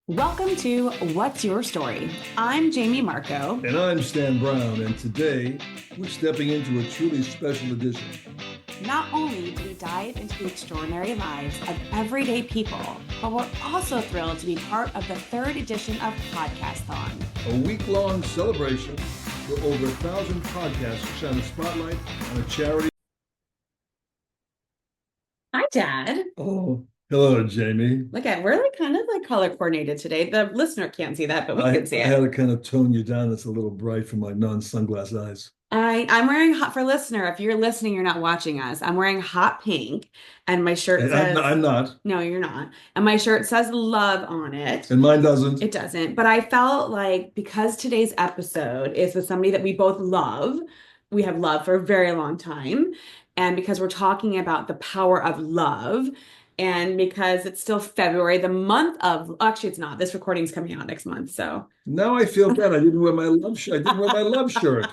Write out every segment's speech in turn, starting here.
Welcome to What's Your Story? I'm Jamie Marco. And I'm Stan Brown, and today we're stepping into a truly special edition. Not only do we dive into the extraordinary lives of everyday people, but we're also thrilled to be part of the third edition of Podcast-thon. A week-long celebration where over 1,000 podcasts shine a spotlight on a charity. Hi, Dad. Oh, hello, Jamie. We're kind of color coordinated today. The listener can't see that, but we can see I it. had to kind of tone you down. It's a little bright for my non-sunglass eyes. I'm wearing hot for listener. If you're listening, you're not watching us. I'm wearing hot pink, and my shirt And says, I'm not. No, you're not. And my shirt says love on it. And mine doesn't. It doesn't. But I felt like because today's episode is with somebody that we both love, we have loved for a very long time, and because we're talking about the power of love, and because it's still February, the month of, actually, it's not. This recording's coming out next month, so. Now I feel bad. I didn't wear my love shirt. I didn't wear my love shirt.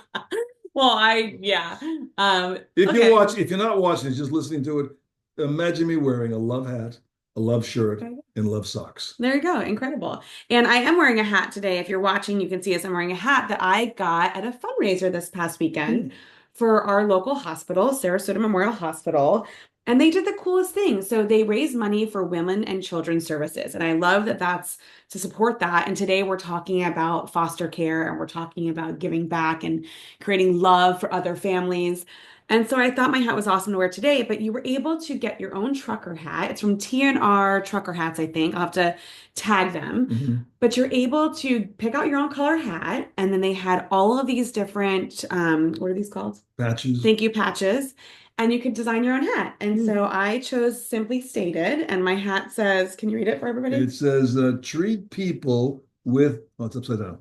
Well, yeah. If Okay. if you're not watching, just listening to it, imagine me wearing a love hat, a love shirt, and love socks. There you go. Incredible. And I am wearing a hat today. If you're watching, you can see us. I'm wearing a hat that I got at a fundraiser this past weekend for our local hospital, Sarasota Memorial Hospital. And they did the coolest thing. So they raised money for women and children's services. And I love that that's to support that. And today we're talking about foster care, and we're talking about giving back and creating love for other families. And so I thought my hat was awesome to wear today, but you were able to get your own trucker hat. It's from TNR Trucker Hats, I think. I'll have to tag them. Mm-hmm. But you're able to pick out your own color hat. And then they had all of these different, what are these called? Patches. Thank you, patches. And you could design your own hat. And so I chose Simply Stated, and my hat says, can you read it for everybody? It says, treat people with, oh, it's upside down.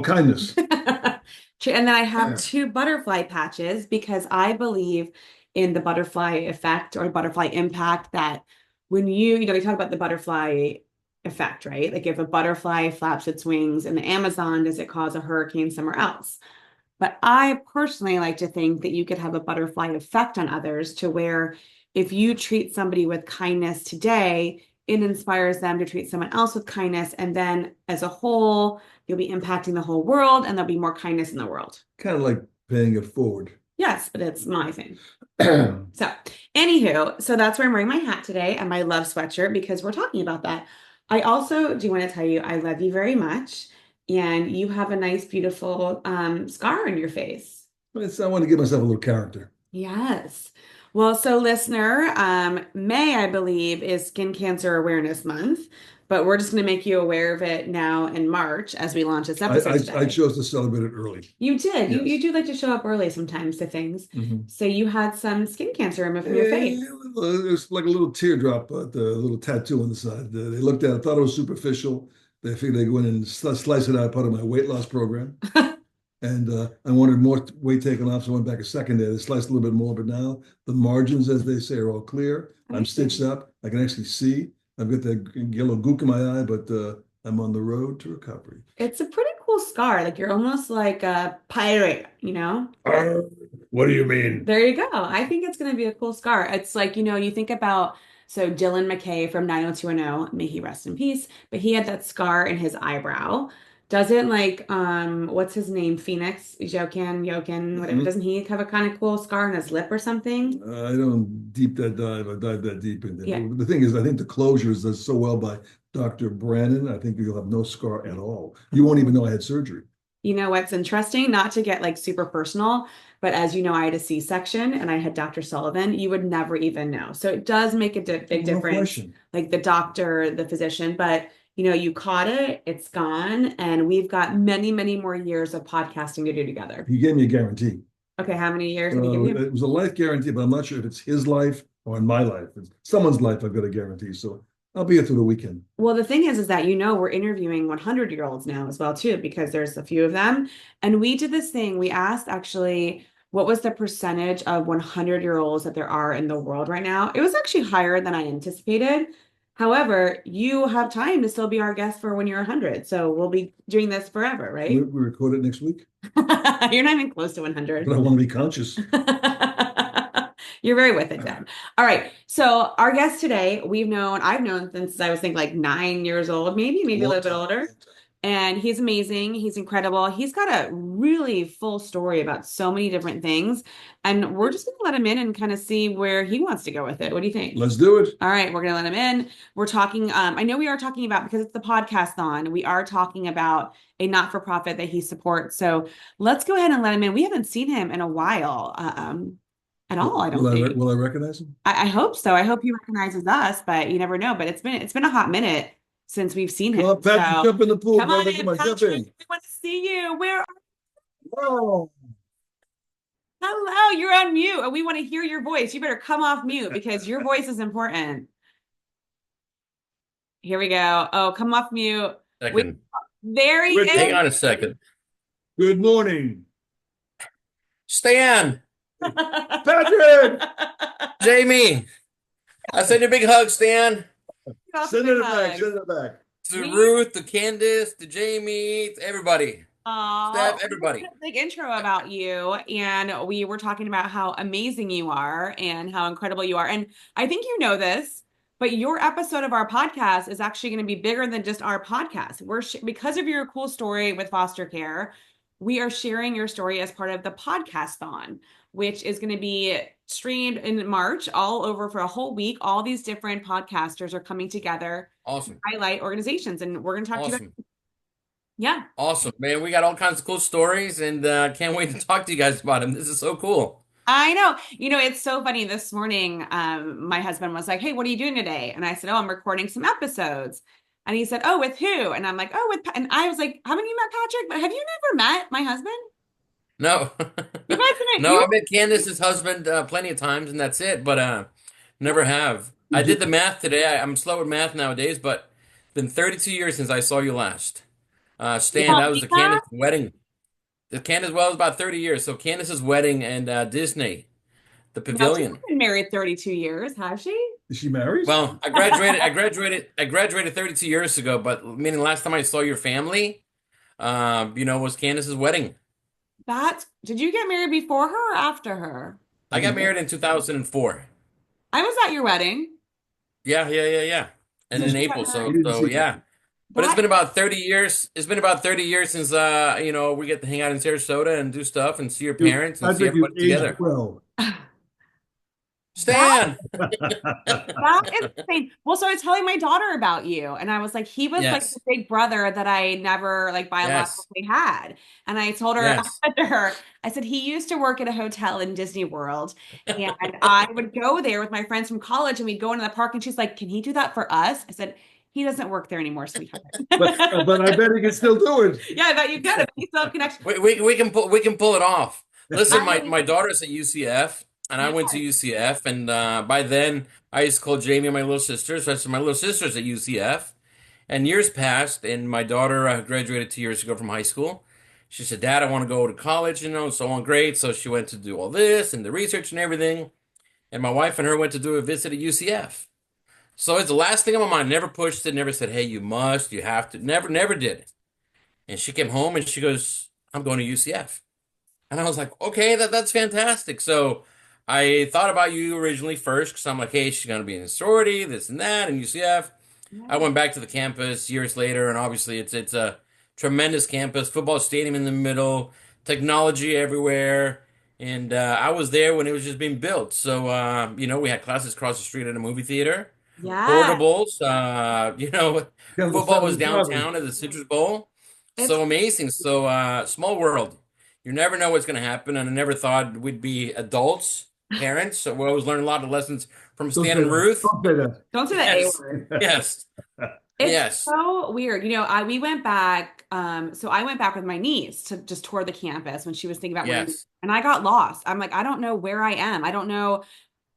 Kindness. And then I have two butterfly patches because I believe in the butterfly effect or butterfly impact, that when we talk about the butterfly effect, right? Like if a butterfly flaps its wings in the Amazon, does it cause a hurricane somewhere else? But I personally like to think that you could have a butterfly effect on others, to where if you treat somebody with kindness today, it inspires them to treat someone else with kindness. And then as a whole, you'll be impacting the whole world, and there'll be more kindness in the world. Kind of like paying it forward. Yes, but it's my thing. So anywho, so that's where I'm wearing my hat today and my love sweatshirt, because we're talking about that. I also do want to tell you, I love you very much. And you have a nice, beautiful scar on your face. I want to give myself a little character. Yes. Well, so listener, May, I believe, is Skin Cancer Awareness Month, but we're just going to make you aware of it now in March as we launch this episode today. I chose to celebrate it early. You did. Yes. You do like to show up early sometimes to things. Mm-hmm. So you had some skin cancer removed from your face. It was like a little teardrop, a little tattoo on the side. They looked at it, thought it was superficial. They figured they'd go in and slice it out, part of my weight loss program. And I wanted more weight taken off, so I went back a second day. They sliced a little bit more, but now the margins, as they say, are all clear. I'm stitched up. I can actually see. I've got that yellow gook in my eye, but I'm on the road to recovery. It's a pretty cool scar. Like you're almost like a pirate, you know? What do you mean? There you go. I think it's going to be a cool scar. It's like, you think about, so Dylan McKay from 90210, may he rest in peace, but he had that scar in his eyebrow. Doesn't what's his name? Phoenix, Yokin, whatever. Doesn't he have a kind of cool scar in his lip or something? I don't deep that dive. I dive that deep in there. Yeah. The thing is, I think the closure is done so well by Dr. Brannon. I think you'll have no scar at all. You won't even know I had surgery. You know what's interesting? Not to get super personal, but as you know, I had a C-section and I had Dr. Sullivan. You would never even know. So it does make a big difference. Question. Like the doctor, the physician, but you caught it, it's gone, and we've got many, many more years of podcasting to do together. He gave me a guarantee. Okay, how many years did he give you? It was a life guarantee, but I'm not sure if it's his life or in my life. It's someone's life I've got a guarantee. So I'll be here through the weekend. Well, the thing is that we're interviewing 100-year-olds now as well, too, because there's a few of them. And we did this thing. We asked, actually, what was the percentage of 100-year-olds that there are in the world right now? It was actually higher than I anticipated. However, you have time to still be our guest for when you're 100. So we'll be doing this forever, right? We record it next week. You're not even close to 100. But I want to be conscious. You're very with it then. All right. So our guest today, I've known since I was think like 9 years old, maybe a Long little bit time, older. long time. And he's amazing. He's incredible. He's got a really full story about so many different things. And we're just gonna let him in and kind of see where he wants to go with it. What do you think? Let's do it. All right, we're gonna let him in. We're talking, I know we are talking about because it's the podcast on, we are talking about a not-for-profit that he supports. So let's go ahead and let him in. We haven't seen him in a while, at all, I don't think. Will I recognize him? I hope so. I hope he recognizes us, but you never know. But it's been a hot minute since we've seen Come him. on, Patrick, So jump in the pool, come on brother. in, Come on, jump Patrick. in. We want to see you. Whoa. Hello, you're on mute, and we want to hear your voice. You better come off mute because your voice is important. Here we go. Oh, come off mute. We Second. there he Richard, Hang is. on a second. good morning. Stan, Patrick, Jamie, I send you a big hug, Stan. send it back. Send it back. To We Ruth, to Candace, to Jamie, to everybody. Steph, we did everybody. a big intro about you, and we were talking about how amazing you are and how incredible you are. And I think you know this, but your episode of our podcast is actually going to be bigger than just our podcast. Because of your cool story with foster care, we are sharing your story as part of the podcast-thon, which is going to be streamed in March all over for a whole week. All these different podcasters are coming together to Awesome. highlight organizations, and we're going to talk to you about, Awesome. yeah. Awesome. Man, we got all kinds of cool stories and can't wait to talk to you guys about them. This is so cool. I know. It's so funny. This morning, my husband was like, "Hey, what are you doing today?" And I said, "Oh, I'm recording some episodes." And he said, "Oh, with who?" And I'm like, "Oh, and I was like, "Haven't you met Patrick? But have you never met my husband? No. You guys didn't, No, you I met Candace's husband plenty of times and that's it, but never have. I Did did the math today. I'm slow with math nowadays, but it's been 32 years since I saw you last. you Stan, that don't was think the that? Candace wedding. The Candace well was about 30 years. So Candace's wedding and Disney, the No, she's pavilion. been married 32 years, has she? is she married? Well, I graduated 32 years ago, but meaning last time I saw your family, was Candace's wedding. Did you get married before her or after her? I got No. married in 2004. I was at your wedding. Yeah, yeah, yeah, yeah. And So she in got April, He so didn't so see that. yeah. But it's that, been about 30 years. It's been about 30 years since we get to hang out in Sarasota and do stuff and see your parents and see Patrick, you've everybody aged together. well. that Stan. That is insane. Well, so I was telling my daughter about you, and I was like, he was like the Yes. big brother that I never like Yes. biologically had. And I told her, I Yes. said to her, I said, he used to work at a hotel in Disney World, and I would go there with my friends from college, and we'd go into the park, and she's like, can he do that for us? I said, he doesn't work there anymore, sweetheart. But I bet he can still do it. Yeah, I bet you could. I bet you still have connection. We can pull it off. Listen, my I, my daughter's at UCF, and I yeah, went to UCF, and by then I used to call Jamie my little sister. So I said my little sister's at UCF, and years passed, and my daughter graduated 2 years ago from high school. She said, "Dad, I want to go to college, so on, great." So she went to do all this and the research and everything, and my wife and her went to do a visit at UCF. So it's the last thing on my mind. Never pushed it. Never said, "Hey, you must, you have to." Never did. And she came home and she goes, "I'm going to UCF." And I was like, okay, that's fantastic. So I thought about you originally first because I'm like, hey, she's going to be in a sorority, this and that, and UCF. I yeah, went back to the campus years later, and obviously it's a tremendous campus, football stadium in the middle, technology everywhere. And I was there when it was just being built. So, we had classes across the street at a movie theater, yeah. portables, Kind of the football was founding fathers. downtown at the Citrus Bowl. It's So amazing. So, small world. You never know what's going to happen. And I never thought we'd be adults, parents. So we always learn a lot of lessons from Don't Stan say and that. Ruth. Don't say that. don't say the A Yes. word. Yes. It's Yes. so weird. We went back, so I went back with my niece to just tour the campus when she was thinking about wanting, Yes. and I got lost. I'm like, I don't know where I am. I don't know,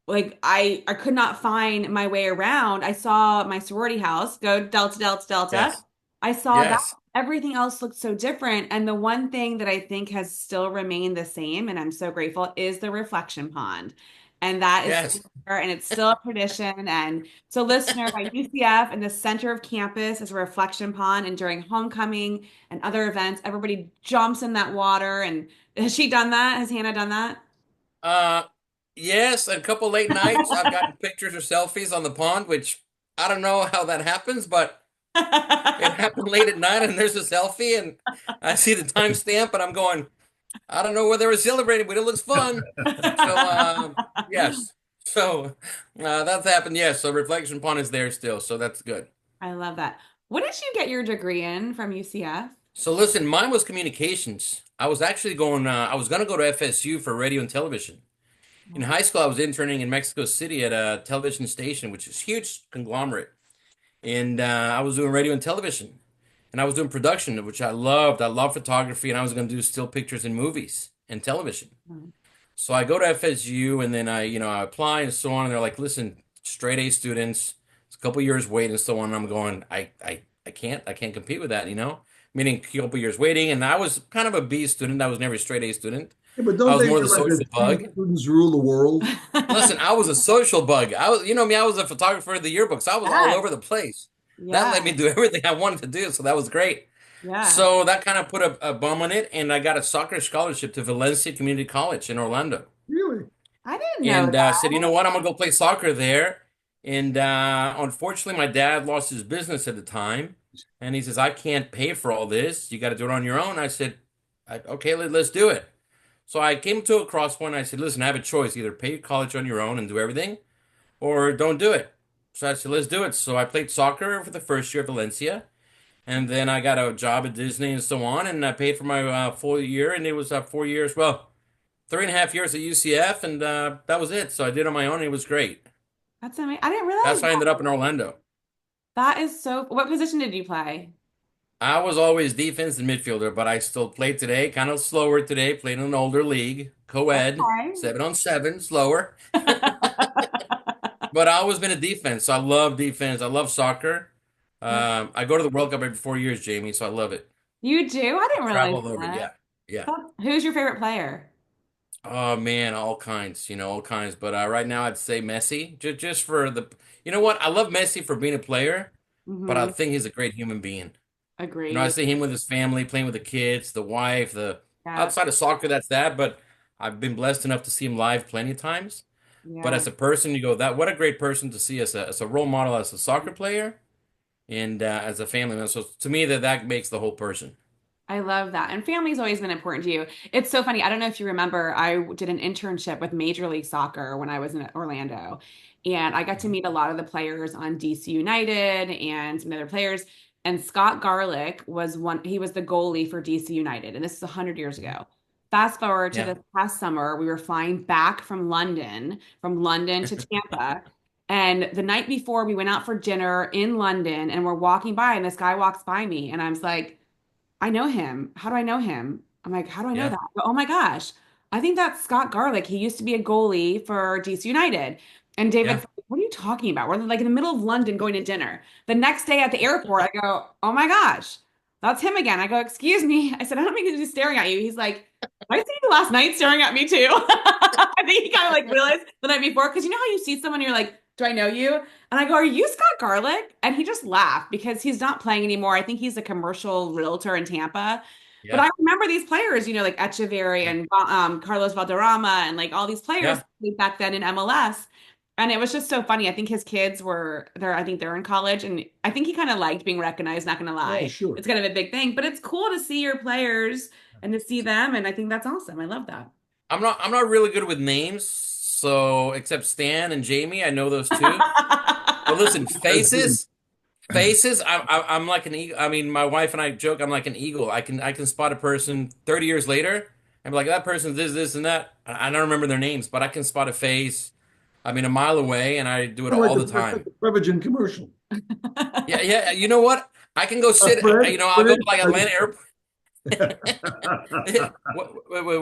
like I could not find my way around. I saw my sorority house, go Delta, Delta, Delta. Yes. I saw that Yes. everything else looked so different. And the one thing that I think has still remained the same, and I'm so grateful, is the reflection pond. And that is Yes. still there, and it's still a tradition. And so, listener, by UCF in the center of campus is a reflection pond. And during homecoming and other events, everybody jumps in that water. And has she done that? Has Hannah done that? Uh, Yes, a couple late nights. I've gotten pictures or selfies on the pond, which I don't know how that happens, but it happened late at night, and there's a selfie, and I see the timestamp, and I'm going, I don't know where they were celebrating, but it looks fun. So, yes. So, that's happened. Yes. So, Reflection Pond is there still. So, that's good. I love that. What did you get your degree in from UCF? So, listen, mine was communications. I was going to go to FSU for radio and television. In high school, I was interning in Mexico City at a television station, which is a huge conglomerate. And I was doing radio and television. And I was doing production, which I loved. I love photography, and I was going to do still pictures in movies and television. So I go to FSU, and then I apply and so on. And they're like, listen, straight A students, it's a couple years wait and so on. And I'm going, I can't compete with that. Meaning a couple years waiting. And I was kind of a B student. I was never a straight A student. Yeah, but I don't was they more the feel like social that bug. students rule the world? Listen, I was a social bug. I was, me, I was a photographer of the yearbook, so I was all Yes. over the place. That let me Yeah. do everything I wanted to do, so that was great. Yeah. So that kind of put a bum on it, and I got a soccer scholarship to Valencia Community College in Orlando. Really? I didn't know And said, you that. know what, I'm gonna go play soccer there. And unfortunately, my dad lost his business at the time, and he says, I can't pay for all this. You got to do it on your own. I said, okay, let's do it. So I came to a cross point. I said, listen, I have a choice: either pay college on your own and do everything, or don't do it. So I said, let's do it. So I played soccer for the first year at Valencia, and then I got a job at Disney and so on, and I paid for my full year, and it was 4 years. Well, 3.5 years at UCF, and that was it. So I did it on my own, and it was great. That's amazing. I didn't That's realize how I ended up that. in Orlando. That is so. What position did you play? I was always defense and midfielder, but I still play today, kind of slower today, played in an older league, co-ed, Okay. 7-on-7, slower. But I always been a defense. So I love defense. I love soccer. I go to the World Cup every 4 years, Jamie, so I love it. You do? I didn't realize Travel all over, that. yeah. Yeah. Who's your favorite player? Oh man, all kinds, all kinds. But right now I'd say Messi, just for you know what? I love Messi for being a player, but I Hmm. think he's a great human being. I Agreed. see him with his family, playing with the kids, the wife, the Yeah. outside of soccer, that's that. But I've been blessed enough to see him live plenty of times. But Yeah. as a person, you go, that what a great person to see as a role model, as a soccer player, and as a family man. So to me, that makes the whole person. I love that. And family's always been important to you. It's so funny. I don't know if you remember, I did an internship with Major League Soccer when I was in Orlando. And I got to meet a lot of the players on DC United and some other players. And Scott Garlick was one, he was the goalie for DC United. And this is 100 years ago. Fast forward to Yeah, this past summer, we were flying back from London to Tampa. And the night before, we went out for dinner in London and we're walking by, and this guy walks by me. And I was like, I know him. How do I know him? I'm like, how do I know yeah, that? Oh my gosh. I think that's Scott Garlick. He used to be a goalie for DC United. And David's yeah, like, what are you talking about? We're like in the middle of London going to dinner. The next day at the airport, I go, oh my gosh, that's him again. I go, excuse me. I said, I don't mean to be staring at you. He's like, I see you last night staring at me too. I think he kind of like realized the night before, because you know how you see someone, you're like, do I know you? And I go, are you Scott Garlick? And he just laughed because he's not playing anymore. I think he's a commercial realtor in Tampa. But yeah, I remember these players, like Echeverry yeah, and Carlos Valderrama and like all these players yeah, back then in MLS. And it was just so funny. I think his kids were there. I think they're in college. And I think he kind of liked being recognized, not going to Oh, lie. sure. It's kind of a big thing, but it's cool to see your players and to see them. And I think that's awesome. I love that. I'm not really good with names, so except Stan and Jamie, I know those two. But listen, That's good. faces. I'm like an eagle. I mean, my wife and I joke. I'm like an eagle. I can spot a person 30 years later and be like, that person's this and that. I don't remember their names, but I can spot a face. I mean, a mile away, and I do it Kind of all like the the, like time. the Prevagen commercial. Yeah, yeah. You know what? I can go sit. Fred, I'll go Fred. to like Atlanta Airport.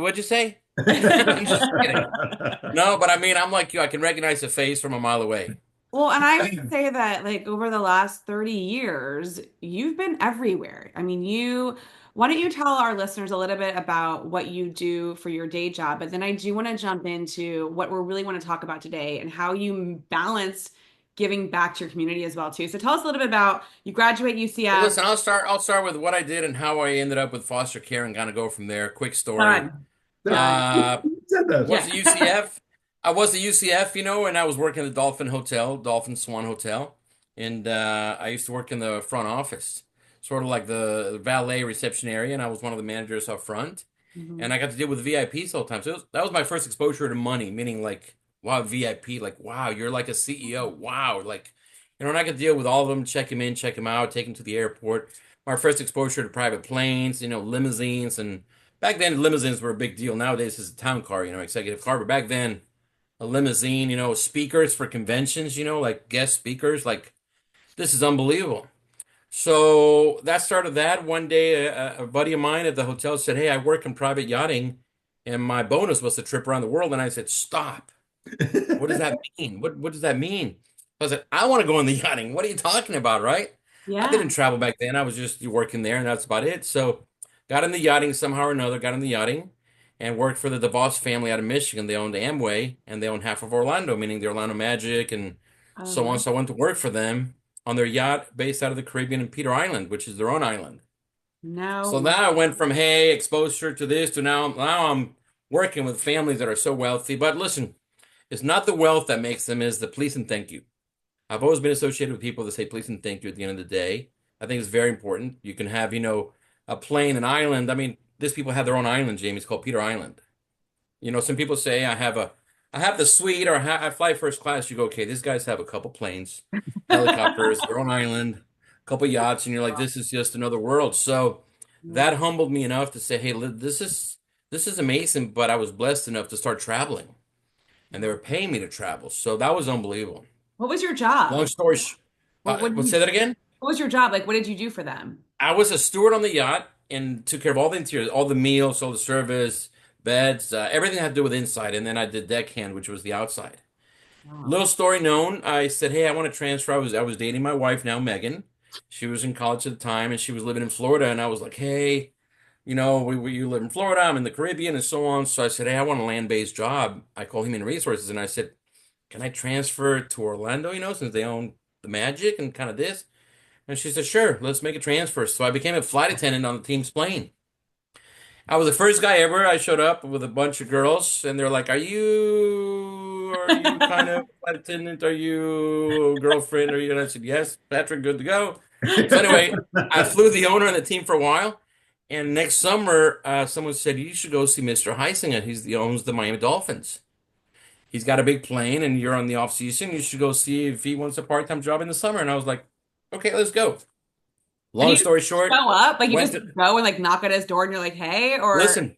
What'd you say? I'm just kidding. No, but I mean, I'm like you. I can recognize a face from a mile away. Well, and I would say that like over the last 30 years, you've been everywhere. I mean, why don't you tell our listeners a little bit about what you do for your day job? But then I do want to jump into what we really want to talk about today and how you balance giving back to your community as well too. So tell us a little bit about you graduate Well, UCF. listen, I'll start with what I did and how I ended up with foster care and kind of go from there. Quick story. Done. That- Done. Uh, you said that. what's Yeah. the UCF? I was at UCF, and I was working at the Dolphin Hotel, Dolphin Swan Hotel, and I used to work in the front office, sort of like the valet reception area, and I was one of the managers up front, Hmm. and I got to deal with VIPs all the time. So that was my first exposure to money, meaning like, wow, VIP, like, wow, you're like a CEO, wow, like, and I could deal with all of them, check him in, check him out, take him to the airport. My first exposure to private planes, limousines, and back then limousines were a big deal. Nowadays it's a town car, executive car, but back then a limousine, speakers for conventions, like guest speakers. Like, this is unbelievable. So that started that. One day, a buddy of mine at the hotel said, "Hey, I work in private yachting, and my bonus was to trip around the world." And I said, "Stop. What does that mean? What does that mean?" I said, "I want to go on the yachting. What are you talking about, right?" I Yeah. didn't travel back then. I was just working there, and that's about it. So got in the yachting somehow or another, got in the yachting and worked for the DeVos family out of Michigan. They owned Amway and they owned half of Orlando, meaning the Orlando Magic and Oh, so on. wow. So I went to work for them on their yacht based out of the Caribbean in Peter Island, which is their own island. No So way. now I went from, hey, exposure to this to now I'm working with families that are so wealthy. But listen, it's not the wealth that makes them, is the please and thank you. I've always been associated with people that say please and thank you at the end of the day. I think it's very important. You can have, a plane, an island. I mean, these people have their own island, Jamie. It's called Peter Island. Some people say I have the suite or I fly first class. You go, okay, these guys have a couple planes, helicopters, their own island, a couple yachts, and you're like, this is just another world. So Yeah. that humbled me enough to say, hey, this is amazing. But I was blessed enough to start traveling, and they Wow. were paying me to travel. So that was unbelievable. What was your Long job? story sh What did let's you, say that again. what was your job? Like, what did you do for them? I was a steward on the yacht and took care of all the interiors, all the meals, all the service, beds, everything had to do with inside. And then I did deckhand, which was the outside. Wow. Little story known, I said, "Hey, I want to transfer." I was dating my wife now, Megan. She was in college at the time, and she was living in Florida. And I was like, "Hey, you live in Florida, I'm in the Caribbean, and so on." So I said, "Hey, I want a land-based job." I called Human Resources, and I said, "Can I transfer to Orlando? Since they own the Magic and kind of this." And she said, "Sure, let's make a transfer." So I became a flight attendant on the team's plane. I was the first guy ever. I showed up with a bunch of girls, and they're like, "Are you kind of flight attendant? Are you a girlfriend? Are you?" And I said, "Yes, Patrick, good to go." So anyway, I flew the owner and the team for a while. And next summer, someone said, "You should go see Mr. Heisinger. He owns the Miami Dolphins. He's got a big plane, and you're on the off season. You should go see if he wants a part-time job in the summer." And I was like, "Okay, let's go." And Long you just story short, show up, like you went just to go and like knock at his door and you're like, hey, or listen,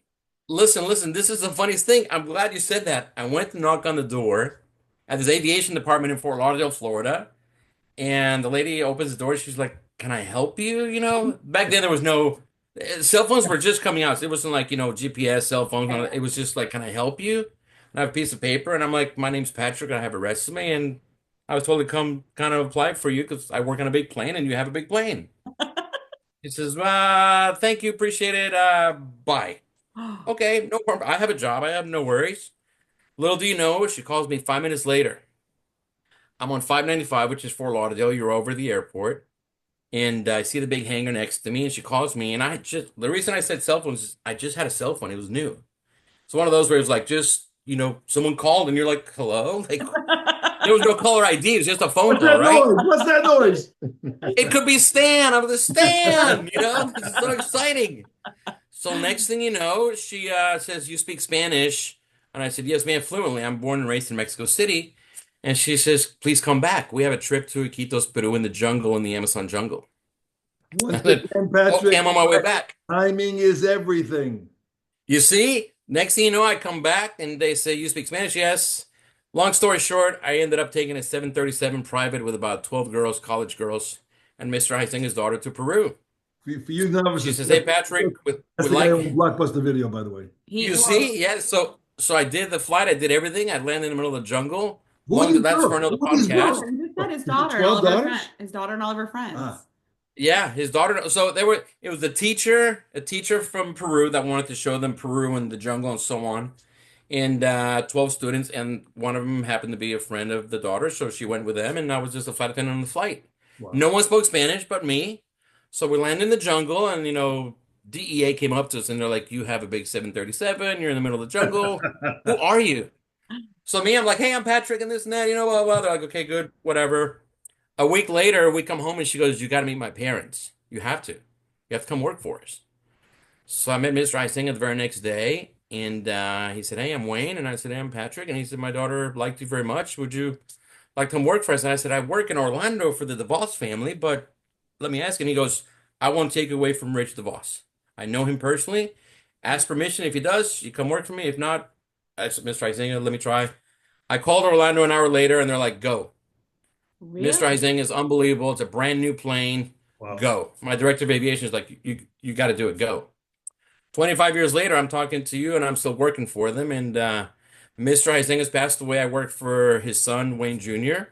listen. This is the funniest thing. I'm glad you said that. I went to knock on the door at this aviation department in Fort Lauderdale, Florida, and the lady opens the door. She's like, "Can I help you?" Back then there was no cell phones were just coming out. So it wasn't like, GPS, cell phones. It was just like, "Can I help you?" And I have a piece of paper, and I'm like, "My name's Patrick. I have a resume, and I was told to come kind of apply for you because I work on a big plane, and you have a big plane." He says, "Thank you, appreciate it. Bye." Okay, no problem. I have a job. I have no worries. Little do you know, she calls me 5 minutes later. I'm on 595, which is Fort Lauderdale. You're over the airport. And I see the big hangar next to me, and she calls me. And the reason I said cell phones is I just had a cell phone. It was new. It's one of those where it's like, just, someone called and you're like, hello? Like, there was no caller ID. It was just a phone What's call, that right? noise? What's that noise? It could be Stan. I'm the Stan, This is so exciting. So next thing you know, she says, "You speak Spanish?" And I said, "Yes, ma'am, fluently. I'm born and raised in Mexico City." And she says, "Please come back. We have a trip to Iquitos, Peru, in the jungle, in the Amazon jungle." I Once said, again, "Okay, Patrick, I'm on my way back." timing is everything. You see, next thing you know, I come back and they say, "You speak Spanish?" Yes. Long story short, I ended up taking a 737 private with about 12 girls, college girls, and Mr. Heisinger's daughter to Peru. For you She novices, says, "Hey, Patrick, that's we the guy like." on the Blockbuster video, by the way. he You well, see, yeah. So I did the flight. I did everything. I landed in the middle of the jungle. Who are these That's for girls? another Who are these yeah, podcast. girls? he just said his Is it daughter and all 12 of her friends, daughters? his daughter and all of her Ah, friends. Yeah, his daughter. So they were. It was a teacher from Peru that wanted to show them Peru and the jungle and so on, and 12 students, and one of them happened to be a friend of the daughter, so she went with them, and I was just a flight attendant on the flight. wow. No one spoke Spanish but me, so we landed in the jungle, and DEA came up to us, and they're like, "You have a big 737. You're in the middle of the jungle. Who are you?" So me, I'm like, hey, I'm Patrick and this and that, blah, blah. They're like, okay, good, whatever. A week later, we come home and she goes, you got to meet my parents. You have to. You have to come work for us. So I met Mr. Isinger the very next day, and he said, hey, I'm Wayne. And I said, hey, I'm Patrick. And he said, my daughter liked you very much. Would you like to come work for us? And I said, I work in Orlando for the DeVos family, but let me ask. And he goes, I won't take you away from Rich DeVos. I know him personally. Ask permission. If he does, you come work for me. If not, I said, Mr. Isinger, let me try. I called Orlando an hour later, and they're like, go. Mr. Really? Isinger is unbelievable. It's a brand new plane. Wow. Go. My director of aviation is like, you got to do it. Go. 25 years later, I'm talking to you and I'm still working for them. And Mr. Huizinga has passed away. I work for his son, Wayne Jr.,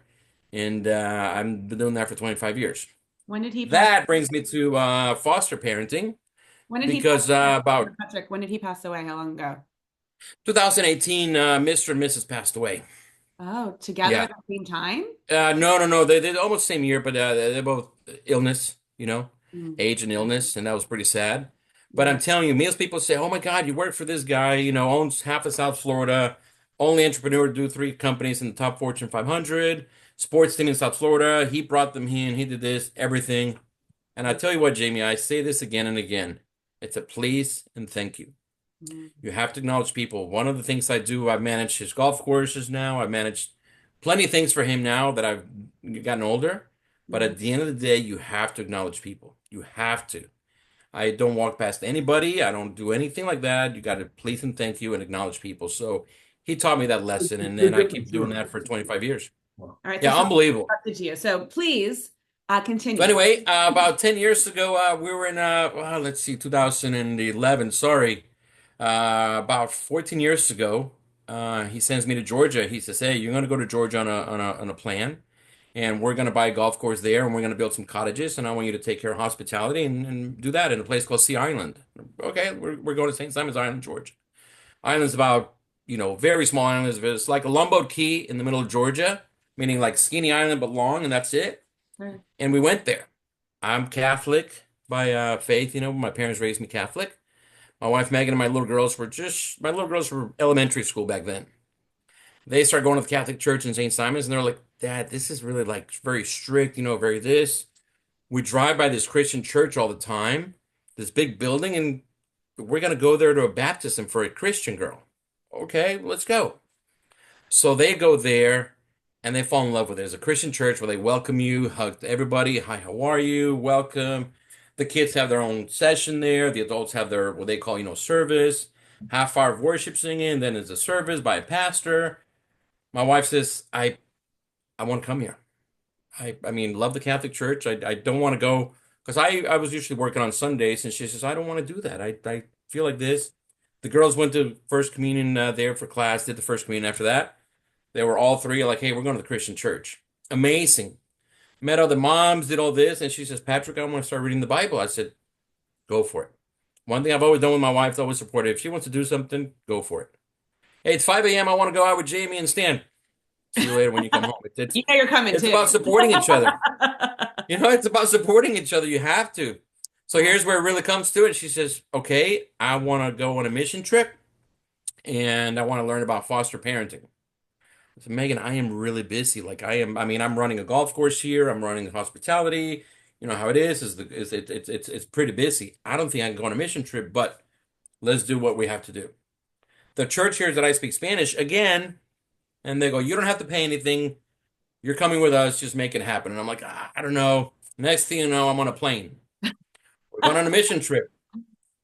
and I've been doing that for 25 years. When did he pass? That brings me to foster parenting When did he pass because away? about Patrick, when did he pass away? How long ago? 2018, Mr. and Mrs. passed away. Oh, together Yeah. at the same time? No, no, no. They're almost same year, but they're both illness, Mm. age and illness, and that was pretty sad. But Yeah. I'm telling you, most people say, "Oh my God, you work for this guy, owns half of South Florida, only entrepreneur to do three companies in the top Fortune 500, sports team in South Florida. He brought them in, he did this, everything." And I tell you what, Jamie, I say this again and again. It's a please and thank you. Mm. You have to acknowledge people. One of the things I do, I've managed his golf courses now. I've managed plenty of things for him now that I've gotten older. But Mm. at the end of the day, you have to acknowledge people. You have to. I don't walk past anybody. I don't do anything like that. You got to please and thank you and acknowledge people. So he taught me that lesson, and Big then I difference, keep doing sure. that for 25 years. Wow. All right, so Yeah, something unbelievable. interrupted you. So please So continue. anyway, about 10 years ago, we were in, well, let's see, 2011, sorry. About 14 years ago, he sends me to Georgia. He says, hey, you're going to go to Georgia on a plan, and we're going to buy a golf course there, and we're going to build some cottages, and I want you to take care of hospitality and do that in a place called Sea Island. Okay, we're going to St. Simon's Island, Georgia. Island's about, very small islands. It's like a Lomboat Key in the middle of Georgia, meaning like skinny island but long, and that's it. Sure. And we went there. I'm Catholic by faith. My parents raised me Catholic. My wife Megan and my little girls were elementary school back then. They started going to the Catholic Church in St. Simon's, and they're like, Dad, this is really like very strict, very this. We drive by this Christian church all the time, this big building, and we're gonna go there to a baptism for a Christian girl. Okay, let's go. So they go there and they fall in love with it. It's a Christian church where they welcome you, hug everybody. Hi, how are you? Welcome. The kids have their own session there. The adults have their what they call, service. Half hour of worship singing, then there's a service by a pastor. My wife says, I want to come here. I mean, love the Catholic Church. I don't want to go because I was usually working on Sundays, and she says, I don't want to do that. I feel like this. The girls went to First Communion there for class, did the First Communion after that. They were all three like, hey, we're going to the Christian church. Amazing. Met other moms, did all this, and she says, Patrick, I want to start reading the Bible. I said, go for it. One thing I've always done with my wife, always supported. If she wants to do something, go for it. Hey, it's 5 a.m. I want to go out with Jamie and Stan. See you later when you come home. You know you're coming It's too. about supporting each other. It's about supporting each other. You have to. So here's where it really comes to it. She says, okay, I want to go on a mission trip and I want to learn about foster parenting. So Megan, I am really busy. Like I'm running a golf course here. I'm running hospitality. You know how it it's pretty busy. I don't think I can go on a mission trip, but let's do what we have to do. The church hears that I speak Spanish again, and they go, you don't have to pay anything. You're coming with us. Just make it happen. And I'm like, I don't know. Next thing you know, I'm on a plane. We're going on a mission trip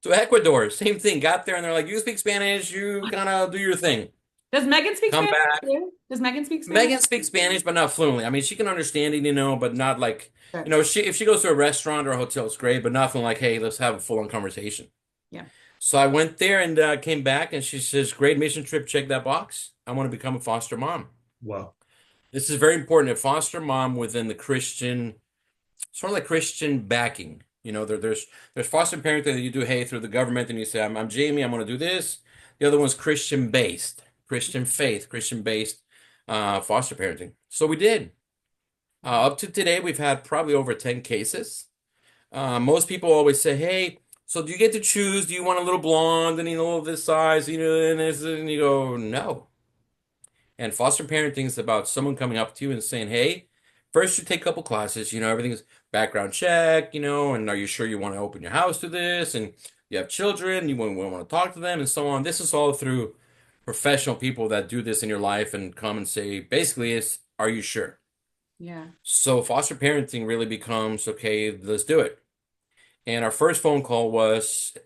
to Ecuador. Same thing. Got there and they're like, you speak Spanish. You kind of do your thing. Does Megan speak Come Spanish back. too? Does Megan speak Spanish? Megan speaks Spanish, but not fluently. I mean, she can understand it, but not like, Sure. if she goes to a restaurant or a hotel, it's great, but nothing like, hey, let's have a full-on conversation. Yeah. So I went there and came back, and she says, great mission trip, check that box. I want to become a foster mom. Wow. This is very important. A foster mom within the Christian, sort of like Christian backing. There's foster parenting that you do, hey, through the government, and you say, I'm Jamie, I'm going to do this. The other one's Christian based, Christian faith, Christian based foster parenting. So we did. Up to today, we've had probably over 10 cases. Most people always say, hey, so do you get to choose? Do you want a little blonde and this size, and this, and you go, no. And foster parenting is about someone coming up to you and saying, hey, first you take a couple classes, everything's background check, and are you sure you want to open your house to this? And you have children, you want to talk to them and so on. This is all through professional people that do this in your life and come and say, basically, are you sure? Yeah. So foster parenting really becomes, okay, let's do it. And our first phone call was,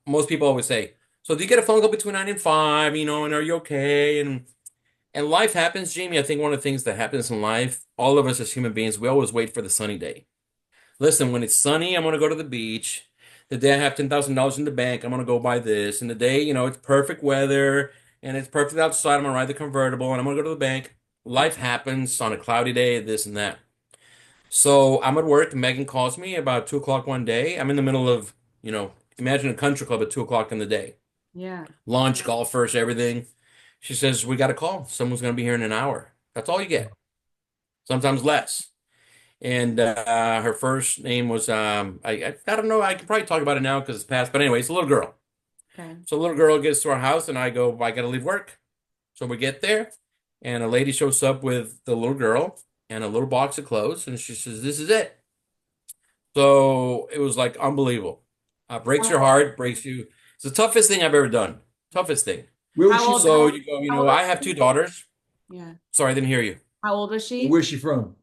most people always say, so do you get a phone call between 9 and 5, and are you okay? And life happens, Jamie. I think one of the things that happens in life, all of us as human beings, we always wait for the sunny day. Listen, when it's sunny, I'm gonna go to the beach. The day I have $10,000 in the bank, I'm gonna go buy this. And the day, it's perfect weather and it's perfect outside, I'm gonna ride the convertible and I'm gonna go to the bank. Life happens on a cloudy day, this and that. So I'm at work. Megan calls me about 2 o'clock one day. I'm in the middle of, imagine a country club at 2 o'clock in the day. Yeah. Lunch, golfers, everything. She says, we got a call. Someone's going to be here in an hour. That's all you get. Sometimes less. And her first name was, I don't know. I could probably talk about it now because it's past. But anyway, it's a little girl. Okay. So a little girl gets to our house and I go, I got to leave work. So we get there and a lady shows up with the little girl and a little box of clothes. And she says, this is it. So it was like unbelievable. Breaks your heart, breaks you. It's the toughest thing I've ever done. Toughest thing. Where was How she old? from? So you go, How old I was have she? two daughters. Yeah. Sorry, I didn't hear you. How old was she? Where's she from?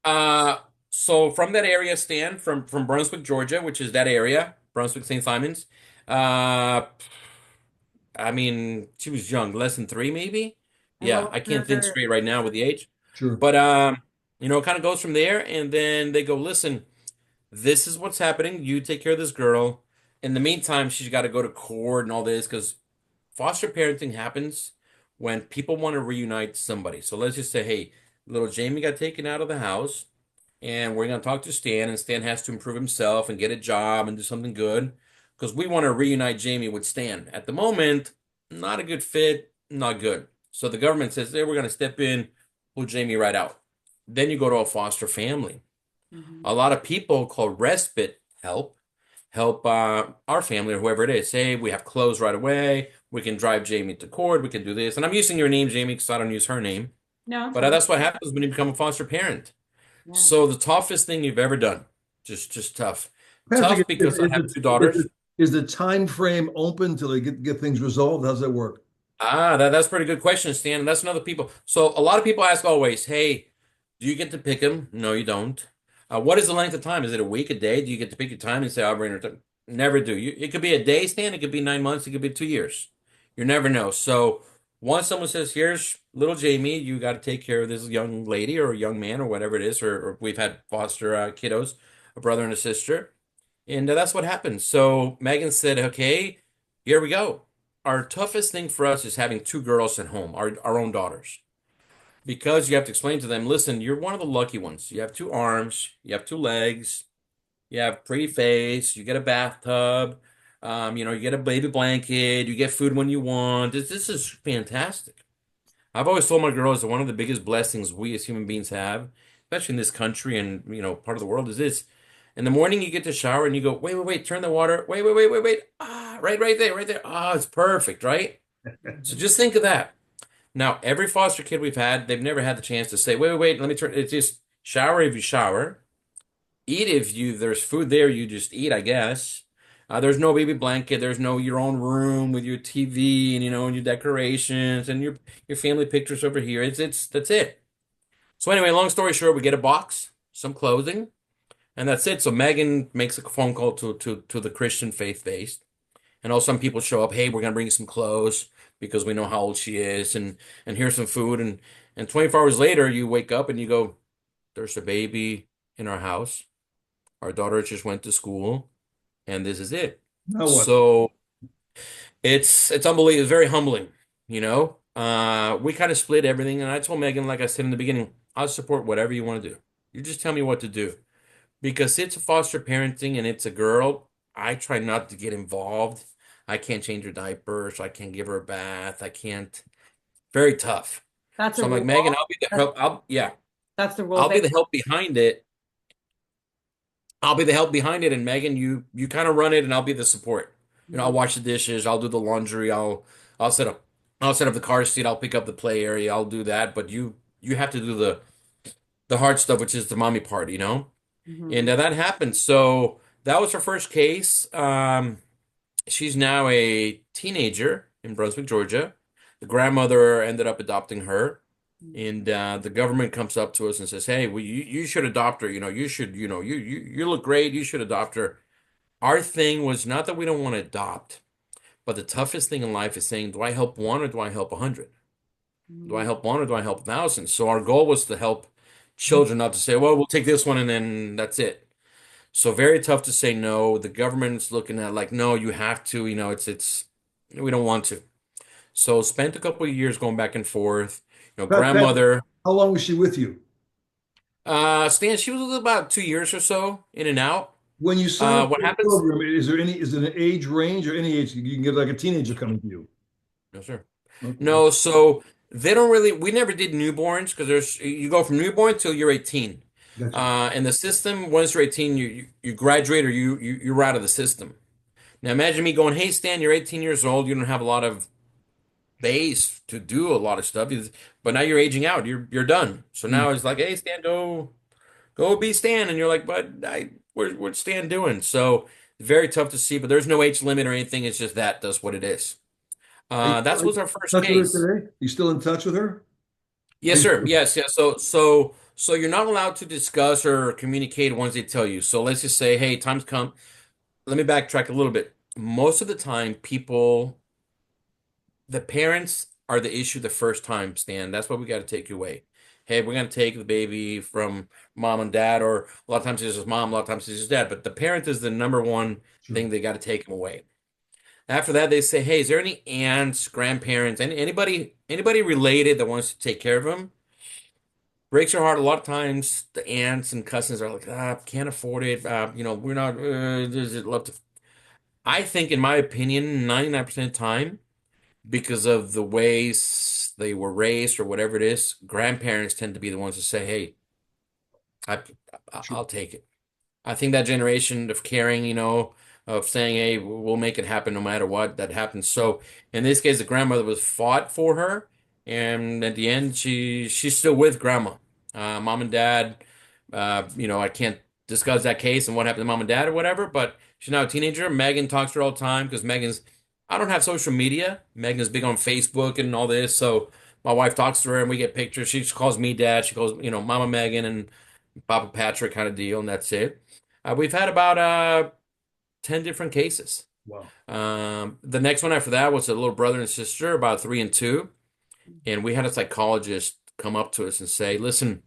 Uh, so from that area, Stan, from Brunswick, Georgia, which is that area, Brunswick, St. Simons. Uh, I mean, she was young, less than 3, maybe. And what Yeah, was I can't think her? straight right now with the age, Sure. but it kind of goes from there, and then they go, listen, this is what's happening. You take care of this girl. In the meantime, she's got to go to court and all this because foster parenting happens when people want to reunite somebody. So let's just say, hey, little Jamie got taken out of the house, and we're going to talk to Stan, and Stan has to improve himself and get a job and do something good because we want to reunite Jamie with Stan. At the moment, not a good fit, not good. So the government says, hey, we're going to step in, pull Jamie right out. Then you go to a foster family. Mhm. A lot of people call respite help our family or whoever it is. Say we have clothes right away. We can drive Jamie to court. We can do this. And I'm using your name, Jamie, because I don't use her name. No, it's But fine. that's what happens when you become a foster parent. Yeah. So the toughest thing you've ever done, just tough, Patrick, tough because I have two daughters. is the time frame open till they get things resolved? How's that work? That's a pretty good question, Stan. And that's another people. So a lot of people ask always, hey, do you get to pick them? No, you don't. What is the length of time? Is it a week, a day? Do you get to pick your time and say, I'll bring her time? Never do. It could be a day, Stan. It could be 9 months. It could be 2 years. You never know. So once someone says, here's little Jamie, you got to take care of this young lady or young man or whatever it is, or we've had foster kiddos, a brother and a sister. And that's what happened. So Megan said, okay, here we go. Our toughest thing for us is having two girls at home, our own daughters, because you have to explain to them, listen, you're one of the lucky ones. You have two arms, you have two legs, you have pretty face, you get a bathtub, you get a baby blanket, you get food when you want. This is fantastic. I've always told my girls that one of the biggest blessings we as human beings have, especially in this country and part of the world, is this. In the morning you get to shower and you go, wait, wait, wait, turn the water, wait, wait, wait, wait, wait. Right there, right there. Ah, it's perfect, right? So just think of that. Now, every foster kid we've had, they've never had the chance to say, wait, wait, wait, let me turn. It's just shower if you shower, eat if there's food there, you just eat, I guess. There's no baby blanket. There's no your own room with your TV and your decorations and your family pictures over here. That's it. So anyway, long story short, we get a box, some clothing, and that's it. So Megan makes a phone call to the Christian faith based, and all some people show up. Hey, we're gonna bring you some clothes because we know how old she is, and here's some food, and 24 hours later, you wake up and you go, there's a baby in our house. Our daughter just went to school, and this is it. Now what? So it's unbelievable. It's very humbling, you know. We kind of split everything, and I told Megan, like I said in the beginning, I'll support whatever you want to do. You just tell me what to do because it's a foster parenting and it's a girl. I try not to get involved. I can't change her diapers. I can't give her a bath. I can't. Very tough. That's a So I'm like, rule. Megan, I'll be the That's, help. Yeah, that's the rule I'll be they. the help behind it. I'll be the help behind it, and Megan, you kind of run it, and I'll be the support. I'll Mhm. wash the dishes, I'll do the laundry, I'll set up. I'll set up the car seat, I'll pick up the play area, I'll do that, but you have to do the hard stuff, which is the mommy part, you know? And Mhm. that happened. So that was her first case. She's now a teenager in Brunswick, Georgia. The grandmother ended up adopting her, and the government comes up to us and says, "Hey, well, you should adopt her. You know, you should. You know, you look great. You should adopt her." Our thing was not that we don't want to adopt, but the toughest thing in life is saying, "Do I help one or do I help 100? Do I Mhm. help one or do I help 1,000?" So our goal was to help children, not to say, "Well, we'll take this one and then that's it." So very tough to say no. The government's looking at like, no, you have to, you know, it's we don't want to. So spent a couple of years going back and forth. You know, Pat, grandmother, how long was she with you? Stan, she was about 2 years or so in and out. When you sign up What for the happens? program, is it an age range or any age? You can get like a teenager coming to you. No, sir. Okay, No, so they don't really, we never did newborns because you go from newborn till you're 18. gotcha. And the system, once you're 18, you graduate or you're out of the system. Now imagine me going, hey, Stan, you're 18 years old. You don't have a lot of base to do a lot of stuff. But now you're aging out. You're done. So Mm. now it's like, hey, Stan, go be Stan, and you're like, but what's Stan doing? So very tough to see. But there's no age limit or anything. It's just that's what it is. That Are you was our in first touch with her case. today? You still in touch with her? Are Yes, you sir. Yes, yes. So you're not allowed to discuss or communicate once they tell you. So let's just say, hey, time's come. Let me backtrack a little bit. Most of the time, the parents are the issue the first time, Stan. That's what we got to take away. Hey, we're gonna take the baby from mom and dad, or a lot of times it's just mom, a lot of times it's just dad. But the parent is the number one sure? thing they got to take them away. After that, they say, hey, is there any aunts, grandparents, anybody related that wants to take care of them? Breaks your heart. A lot of times, the aunts and cousins are like, can't afford it. You know, we're not. Does it love to? I think, in my opinion, 99% of the time, because of the ways they were raised or whatever it is, grandparents tend to be the ones to say, "Hey, I, Sure. I'll take it." I think that generation of caring, you know, of saying, "Hey, we'll make it happen no matter what," that happens. So in this case, the grandmother was fought for her, and at the end, she's still with grandma. Mom and dad, you know, I can't discuss that case and what happened to mom and dad or whatever, but she's now a teenager. Megan talks to her all the time because I don't have social media. Megan's big on Facebook and all this, so my wife talks to her and we get pictures. She calls me dad. She calls, you know, Mama Megan and Papa Patrick kind of deal, and that's it. We've had about 10 different cases. Wow. The next one after that was a little brother and sister, about 3 and 2. And we had a psychologist come up to us and say, listen,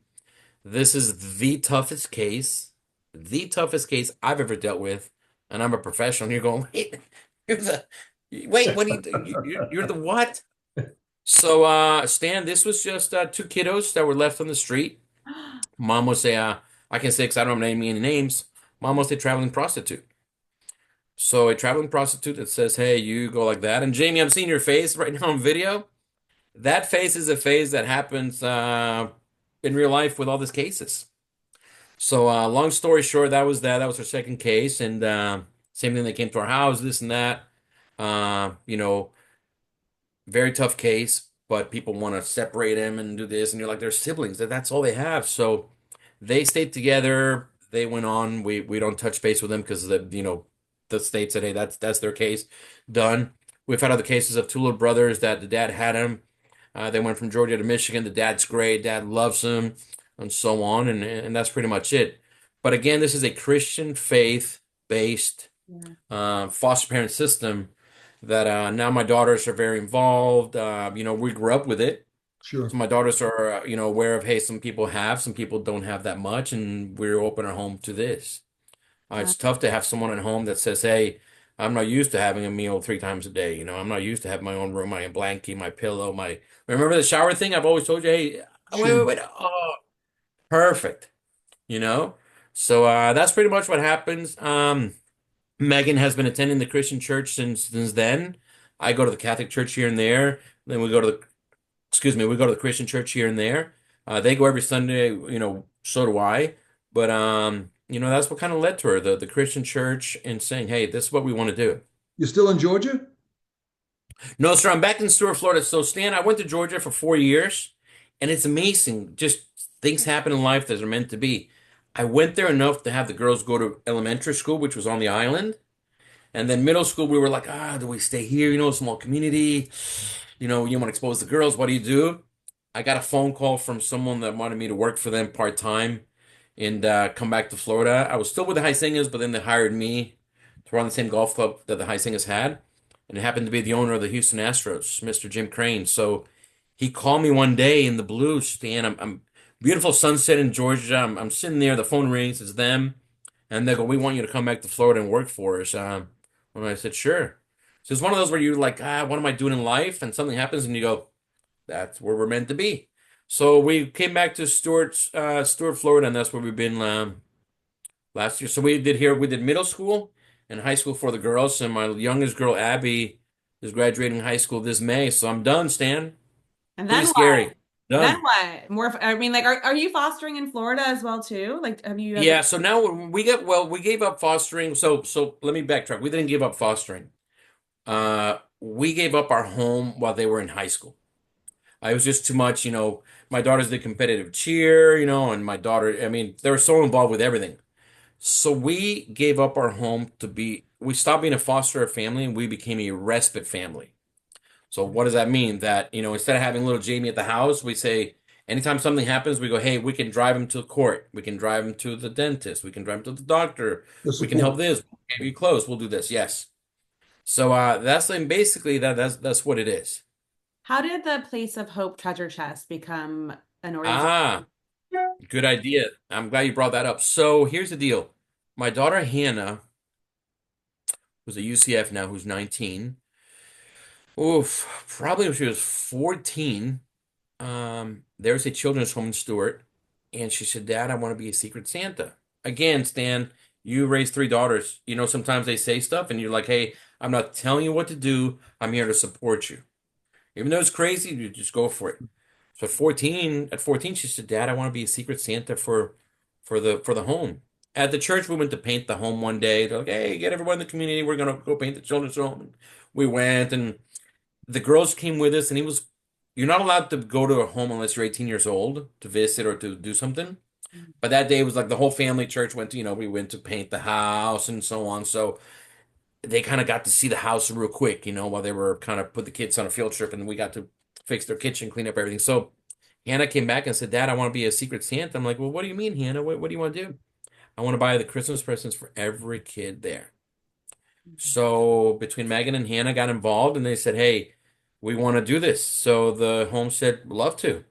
this is the toughest case I've ever dealt with. And I'm a professional. And you're going, wait, you're the, wait, what do you do? You're the what? So, Stan, this was just two kiddos that were left on the street. Mom was I can say because I don't name any names. Mom was a traveling prostitute. So a traveling prostitute that says, "Hey, you go like that." And Jamie, I'm seeing your face right now on video. That face is a face that happens in real life with all these cases. So long story short, that was that. That was her second case, and same thing. They came to our house, this and that. You know, very tough case, but people want to separate him and do this, and you're like, they're siblings. That's all they have. So they stayed together. They went on. We don't touch base with them because the state said, hey, that's their case done. We've had other cases of two little brothers that the dad had him. They went from Georgia to Michigan. The dad's great. Dad loves him, and so on. And that's pretty much it. But again, this is a Christian faith based Yeah. foster parent system that now my daughters are very involved. You know, we grew up with it. Sure. So my daughters are, you know, aware of, hey, some people have, some people don't have that much, and we're open our home to this. Yeah. It's tough to have someone at home that says, hey, I'm not used to having a meal 3 times a day. You know, I'm not used to having my own room, my blankie, my pillow, my. Remember the shower thing? I've always told you, hey, Sure. wait. Oh, perfect. You know? So that's pretty much what happens. Megan has been attending the Christian church since then. I go to the Catholic church here and there. Then we go to the Christian church here and there. They go every Sunday, you know, so do I. But you know, that's what kind of led to her, the Christian church and saying, "Hey, this is what we want to do." You're still in Georgia? No, sir, I'm back in Stuart, Florida. So, Stan, I went to Georgia for 4 years, and it's amazing. Just things happen in life that are meant to be. I went there enough to have the girls go to elementary school, which was on the island. And then middle school, we were like, do we stay here? Small community. You want to expose the girls. What do you do? I got a phone call from someone that wanted me to work for them part time and come back to Florida. I was still with the High Singers, but then they hired me to run the same golf club that the High Singers had. And it happened to be the owner of the Houston Astros, Mr. Jim Crane. So he called me one day in the blue, Stan. I'm beautiful sunset in Georgia. I'm sitting there. The phone rings. It's them. And they go, we want you to come back to Florida and work for us. And I said, sure. So it's one of those where you're like, what am I doing in life? And something happens and you go, that's where we're meant to be. So we came back to Stuart, Florida, and that's where we've been last year. So we did middle school and high school for the girls. And my youngest girl, Abby, is graduating high school this May. So I'm done, Stan. And Pretty then what? scary. Then Done. what? I mean, like, are you fostering in Florida as well too? Like, have you ever? Yeah, so now we gave up fostering. So let me backtrack. We didn't give up fostering. We gave up our home while they were in high school. It was just too much. My daughter's the competitive cheer, and my daughter, I mean, they were so involved with everything. So we gave up our home we stopped being a foster family and we became a respite family. So what does that mean? That, instead of having little Jamie at the house, we say, anytime something happens, we go, hey, we can drive him to court. We can drive him to the dentist. We can drive him to the doctor. The We can help support. this. We'll give you clothes. We'll do this. Yes. So that's and basically that's what it is. How did the Place of Hope Treasure Chest become an organization? Ah, good idea. I'm glad you brought that up. So here's the deal. My daughter Hannah, who's at UCF now, who's 19. Oof, probably when she was 14. There was a children's home in Stewart, and she said, Dad, I want to be a Secret Santa. Again, Stan, you raised three daughters. Sometimes they say stuff, and you're like, hey, I'm not telling you what to do. I'm here to support you. Even though it's crazy, you just go for it. So at 14, she said, Dad, I want to be a Secret Santa for the home. At the church, we went to paint the home one day. They're like, hey, get everyone in the community. We're gonna go paint the children's home. And we went, and the girls came with us, and you're not allowed to go to a home unless you're 18 years old to visit or to do something. But that day was like the whole family church went to, we went to paint the house and so on. So they kind of got to see the house real quick, while they were kind of put the kids on a field trip and we got to fix their kitchen, clean up everything. So Hannah came back and said, Dad, I want to be a Secret Santa. I'm like, well, what do you mean, Hannah? What do you want to do? I want to buy the Christmas presents for every kid there. So between Megan and Hannah got involved and they said, hey, we want to do this. So the home said, love to.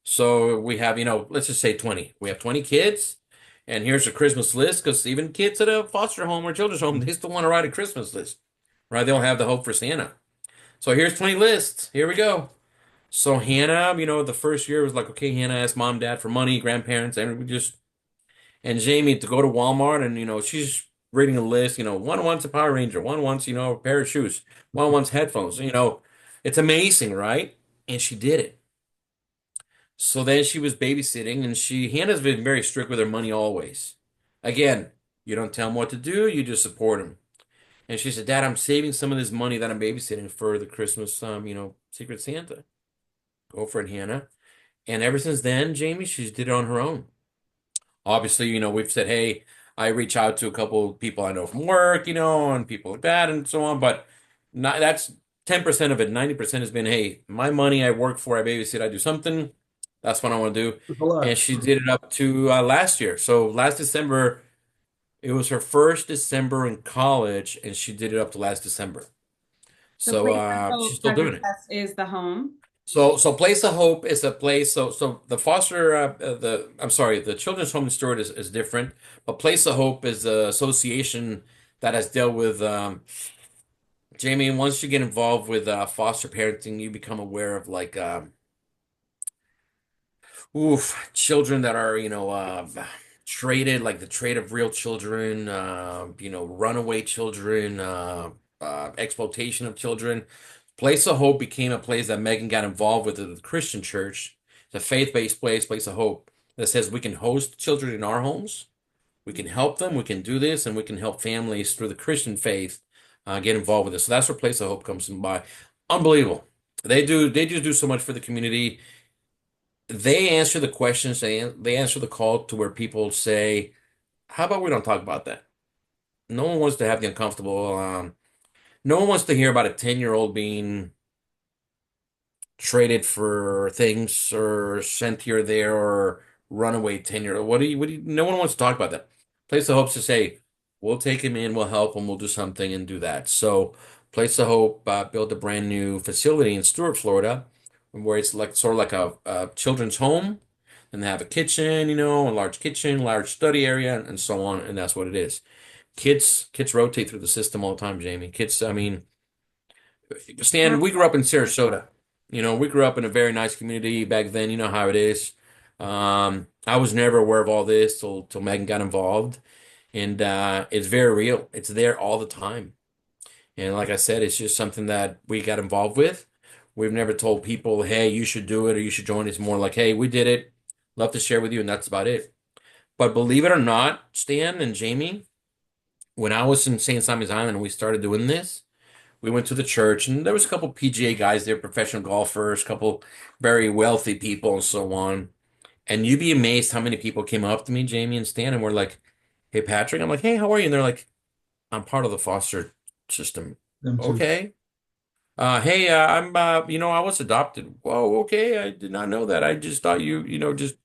So we have, let's just say 20. We have 20 kids. And here's a Christmas list because even kids at a foster home or children's home, they still want to write a Christmas list, right? They'll have the hope for Santa. So here's 20 lists. Here we go. So Hannah, the first year was like, okay, Hannah asked mom, dad for money, grandparents, and and Jamie to go to Walmart and, she's reading a list, one wants a Power Ranger, one wants, a pair of shoes, one wants headphones, it's amazing, right? And she did it. So then she was babysitting and Hannah's been very strict with her money always. Again, you don't tell them what to do, you just support them. And she said, Dad, I'm saving some of this money that I'm babysitting for the Christmas, Secret Santa. Go for it, Hannah. And ever since then, Jamie, she's did it on her own. Obviously, we've said, hey, I reach out to a couple of people I know from work, and people like that and so on, but not that's 10% of it. 90% has been, hey, my money I work for, I babysit, I do something. That's what I want to do. It's a lot. And she did it up to last year. So last December, it was her first December in college, and she did it up to last December. So So Place of she's Hope still Treasure doing it. Chest is the home. So Place of Hope is a place. So the foster I'm sorry, the Children's Home in Stewart is different, but Place of Hope is the association that has dealt with Jamie. And once you get involved with foster parenting, you become aware of like children that are traded, like the trade of real children, runaway children, exploitation of children. Place of Hope became a place that Megan got involved with at the Christian church. It's a faith-based Place of Hope, that says we can host children in our homes, we can help them, we can do this, and we can help families through the Christian faith get involved with this. So that's where Place of Hope comes in by. Unbelievable. They just do so much for the community. They answer the questions, they answer the call to where people say, "How about we don't talk about that?" No one wants to have the uncomfortable. No one wants to hear about a 10-year-old being traded for things or sent here or there or runaway 10-year-old. No one wants to talk about that. Place of Hope's to say, we'll take him in, we'll help him, we'll do something and do that. So Place of Hope built a brand new facility in Stuart, Florida, where it's like sort of like a children's home. And they have a kitchen, a large kitchen, large study area, and so on. And that's what it is. Kids rotate through the system all the time, Jamie. Kids, I mean, Stan, we grew up in Sarasota. We grew up in a very nice community back then. You know how it is. I was never aware of all this till Megan got involved, and it's very real. It's there all the time. And like I said, it's just something that we got involved with. We've never told people, "Hey, you should do it or you should join." It's more like, "Hey, we did it. Love to share with you," and that's about it. But believe it or not, Stan and Jamie, when I was in St. Simon's Island and we started doing this. We went to the church, and there was a couple PGA guys there, professional golfers, a couple very wealthy people, and so on. And you'd be amazed how many people came up to me, Jamie and Stan, and were like, "Hey, Patrick." I'm like, "Hey, how are you?" And they're like, "I'm part of the foster system." Them too. Okay. Hey, I was adopted. Whoa, okay. I did not know that. I just thought just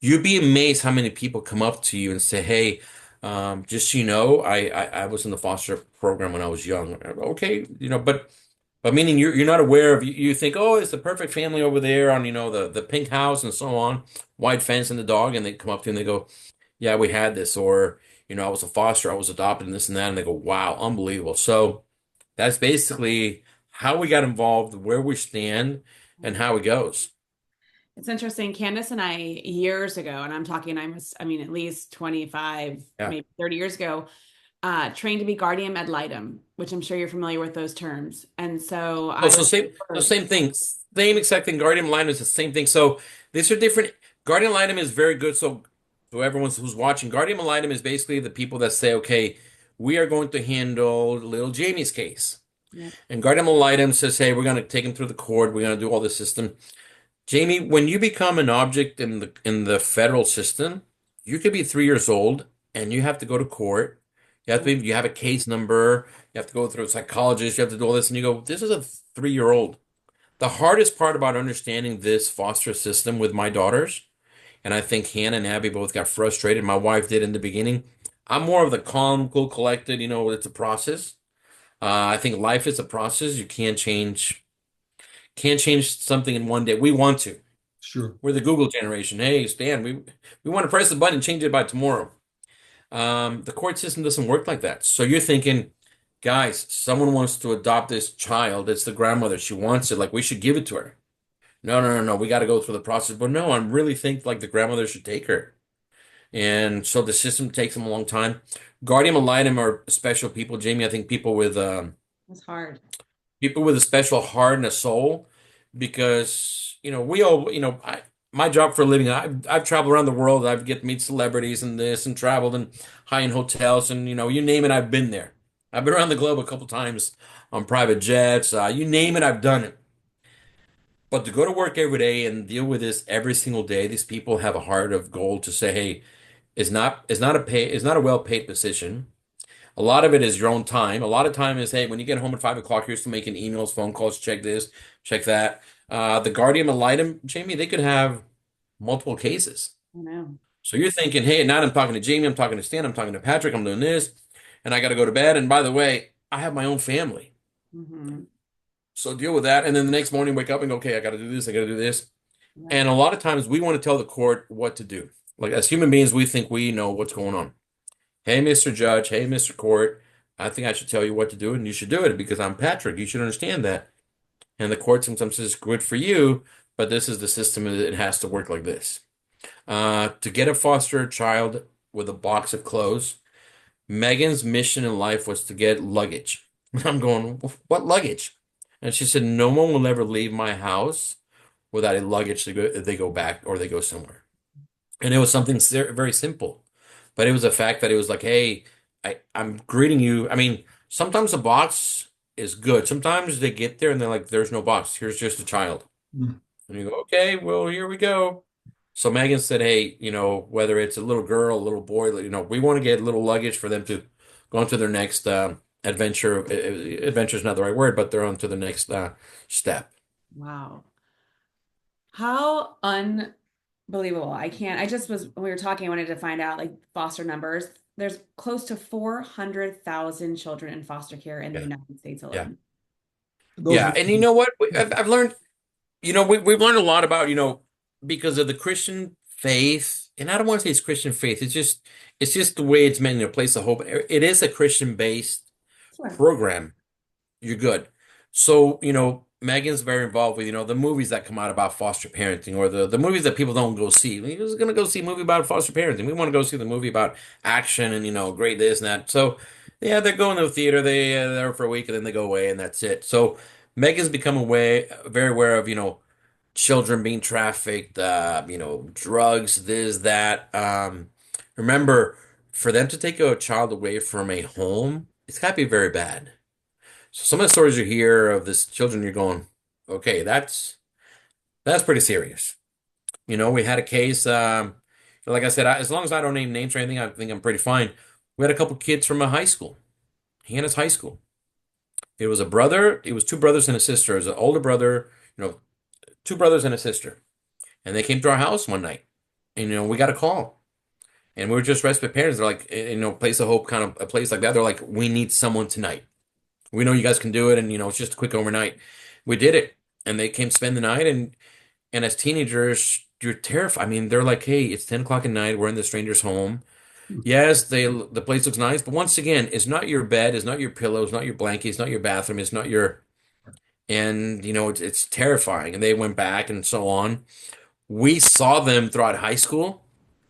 you'd be amazed how many people come up to you and say, "Hey, just so you know, I was in the foster program when I was young." Okay, but meaning you're not aware of you think, "Oh, it's the perfect family over there on the pink house and so on, white fence and the dog," and they come up to you and they go, "Yeah, we had this," or "I was a foster, I was adopted and this and that," and they go, "Wow, unbelievable." So that's basically how we got involved, where we stand, and how it goes. It's interesting. Candace and I, years ago, and I'm talking, I mean, at least 25, Yeah. maybe 30 years ago, trained to be guardian ad litem, which I'm sure you're familiar with those terms. And so Oh, I so was, same thing. Same exact thing. Guardian Litem is the same thing. So these are different. Guardian Litem is very good. So everyone who's watching, Guardian Litem is basically the people that say, okay, we are going to handle little Jamie's case. yeah, And Guardian Litem says, hey, we're going to take him through the court. We're going to do all this system. Jamie, when you become an object in the federal system, you could be 3 years old and you have to go to court. You have a case number. You have to go through a psychologist. You have to do all this, and you go, this is a 3-year old. The hardest part about understanding this foster system with my daughters, and I think Hannah and Abby both got frustrated. My wife did in the beginning. I'm more of the calm, cool, collected. It's a process. I think life is a process. You can't change something in one day. We want to. Sure. We're the Google generation. Hey, Stan, we want to press the button and change it by tomorrow. The court system doesn't work like that. So you're thinking, guys, someone wants to adopt this child. It's the grandmother. She wants it. Like we should give it to her. No, no, no, no. We got to go through the process. But no, I really think like the grandmother should take her. And so the system takes them a long time. Guardian ad litem are special people, Jamie. I think it's hard. people with a special heart and a soul, because we all my job for a living, I've traveled around the world. I've get to meet celebrities and this and traveled in high-end hotels, and you name it, I've been there. I've been around the globe a couple times on private jets. You name it, I've done it. But to go to work every day and deal with this every single day, these people have a heart of gold to say, hey, it's not a well-paid position. A lot of it is your own time. A lot of time is, hey, when you get home at 5 o'clock, you're still making emails, phone calls, check this, check that. The Guardian ad litem, Jamie, they could have multiple cases. I know. So you're thinking, hey, at night I'm talking to Jamie, I'm talking to Stan, I'm talking to Patrick, I'm doing this, and I got to go to bed. And by the way, I have my own family. Hmm. So deal with that. And then the next morning, wake up and go, okay, I got to do this, I got to do this. Yeah. And a lot of times we want to tell the court what to do. Like as human beings, we think we know what's going on. Hey, Mr. Judge, hey, Mr. Court, I think I should tell you what to do, and you should do it because I'm Patrick. You should understand that. And the court sometimes says, good for you, but this is the system. It has to work like this. To get a foster child with a box of clothes, Megan's mission in life was to get luggage. I'm going, what luggage? And she said, no one will ever leave my house without a luggage to go, if they go back or they go somewhere. And it was something very simple, but it was a fact that it was like, hey, I'm greeting you. I mean, sometimes a box is good. Sometimes they get there and they're like, "There's no box. Here's just a child." Mm. And you go, "Okay, well, here we go." So Megan said, "Hey, whether it's a little girl, a little boy, we want to get little luggage for them to go on to their next adventure. Adventure is not the right word, but they're on to the next step." Wow. How unbelievable. I can't. I just was, when we were talking, I wanted to find out like foster numbers. There's close to 400,000 children in foster care in the Yeah, United States yeah, alone. Those yeah. are And you know what? I've learned. We've learned a lot about, because of the Christian faith, and I don't want to say it's Christian faith. It's just the way it's meant, place of hope. It is a Christian-based Sure. program. You're good. So, Megan's very involved with, the movies that come out about foster parenting or the movies that people don't go see. We was gonna go see a movie about foster parenting. We want to go see the movie about action and, great this and that. So, yeah, they're going to the theater. They're there for a week and then they go away and that's it. So, Megan's become very aware of, children being trafficked, drugs, this, that. Remember, for them to take a child away from a home, it's got to be very bad. So some of the stories you hear of this children, you're going, okay, that's pretty serious. We had a case, like I said, as long as I don't name names or anything, I think I'm pretty fine. We had a couple kids from a high school, Hannah's high school. It was a brother, it was two brothers and a sister. It was an older brother, two brothers and a sister. And they came to our house one night. And, we got a call. And we were just respite parents. They're like, place of hope, kind of a place like that. They're like, we need someone tonight. We know you guys can do it, and it's just a quick overnight. We did it, and they came spend the night, and as teenagers, you're terrified. I mean, they're like, "Hey, it's 10 o'clock at night. We're in the stranger's home. Yes, the place looks nice, but once again, it's not your bed, it's not your pillow, it's not your blanket, it's not your bathroom, it's not your." And it's terrifying. And they went back and so on. We saw them throughout high school,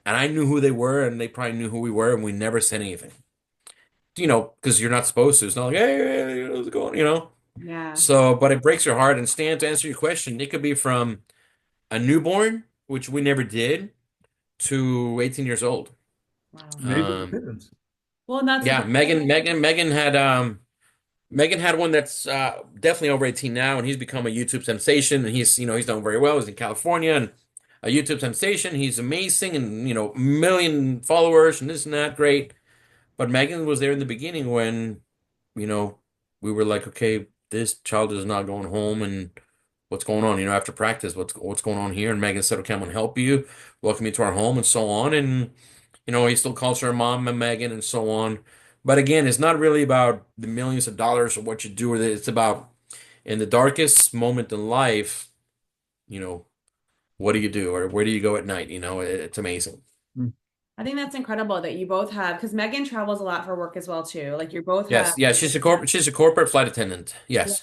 and I knew who they were, and they probably knew who we were, and we never said anything. Because you're not supposed to. It's not like, "Hey, how's it going?" Yeah. So, but it breaks your heart. And Stan, to answer your question, it could be from a newborn, which we never did, to 18 years old. Wow. amazing Um, kittens. Well, and that's yeah, Megan had one that's definitely over 18 now, and he's become a YouTube sensation. And he's done very well. He's in California and a YouTube sensation. He's amazing, and million followers and this and that. Great. But Megan was there in the beginning when, you know, we were like, okay, this child is not going home, and what's going on? After practice, what's going on here? And Megan said, okay, I'm gonna help you, welcome you to our home, and so on. And he still calls her mom and Megan and so on. But again, it's not really about the millions of dollars or what you do with it. It's about in the darkest moment in life, you know, what do you do or where do you go at night? It's amazing. Mm. I think that's incredible that you both have, because Megan travels a lot for work as well too. Like you both have, Yes, yeah, she's a corporate flight attendant. yeah. Yes.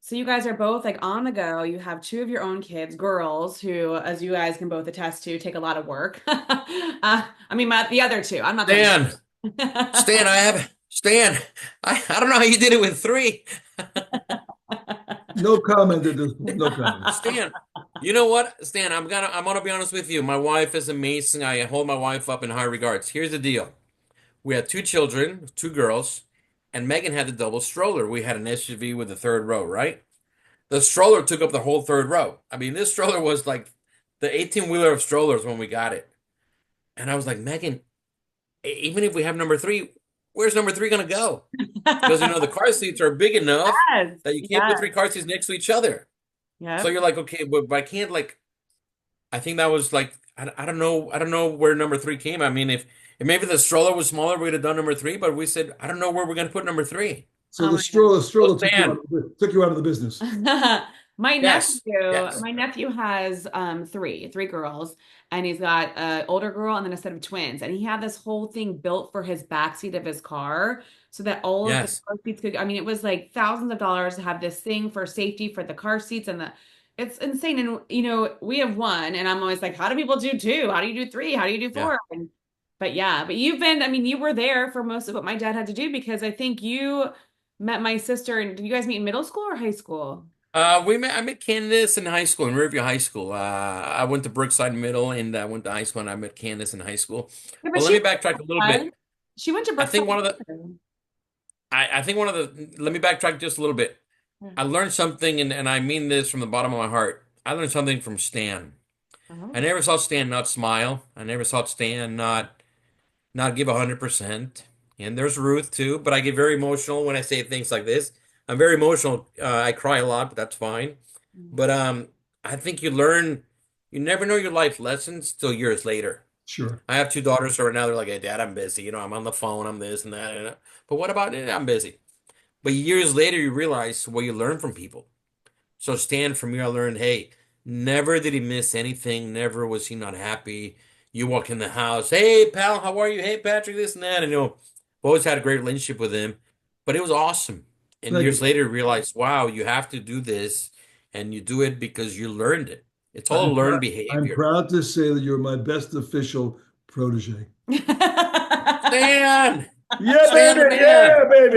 So you guys are both like on the go. You have two of your own kids, girls, who, as you guys can both attest to, take a lot of work. I mean, the other two. I'm not going Stan, Stan, Stan, I don't know how you did it with three. No comment at this point. No comment. Stan, you know what, Stan, I'm gonna be honest with you. My wife is amazing. I hold my wife up in high regards. Here's the deal. We had two children, two girls, and Megan had the double stroller. We had an SUV with the third row, right? The stroller took up the whole third row. I mean, this stroller was like the 18-wheeler of strollers when we got it. And I was like, Megan, even if we have number three, where's number three gonna go? Because the car seats are big enough Yes, that you can't put yes, three car seats next to each other. So yep. you're like, okay, but I can't like. I think that was like I don't know where number three came. I mean, if maybe the stroller was smaller, we'd have done number three. But we said I don't know where we're gonna put number three. So Oh the my God. So stroller Stan, took you out of the business. My nephew, yes, yes, my nephew has three girls, and he's got an older girl and then a set of twins. And he had this whole thing built for his backseat of his car so that all of the yes, car seats could, I mean, it was like thousands of dollars to have this thing for safety for the car seats and the it's insane. And we have one, and I'm always like, how do people do two? How do you do three? How do you do yeah. four? And but yeah, but I mean, you were there for most of what my dad had to do because I think you met my sister and did you guys meet in middle school or high school? I met Candace in high school, in Riverview High School. I went to Brookside Middle and I went to high school and I met Candace in high school. Yeah, but But let she me went to backtrack a little Brookside. bit. She went to I think Brookside. one of the, I think one of the, let me backtrack just a little bit. Hmm. I learned something, and I mean this from the bottom of my heart. I learned something from Stan. I Oh. never saw Stan not smile. I never saw Stan not give 100%. And there's Ruth too, but I get very emotional when I say things like this. I'm very emotional. I cry a lot, but that's fine. But I think you never know your life lessons till years later. Sure. I have two daughters who are now they're like, "Hey, Dad, I'm busy. I'm on the phone. I'm this and that." But what about it? I'm busy. But years later, you realize what you learn from people. So Stan, from you, I learned, hey, never did he miss anything. Never was he not happy. You walk in the house, hey, pal, how are you? Hey, Patrick, this and that. And I've always had a great relationship with him, but it was awesome. And Thank years you. later, you realize, wow, you have to do this, and you do it because you learned it. It's all I'm learned proud. I'm behavior. proud to say that you're my best official protege. Stan, Yeah, Stan the baby. Yeah, man.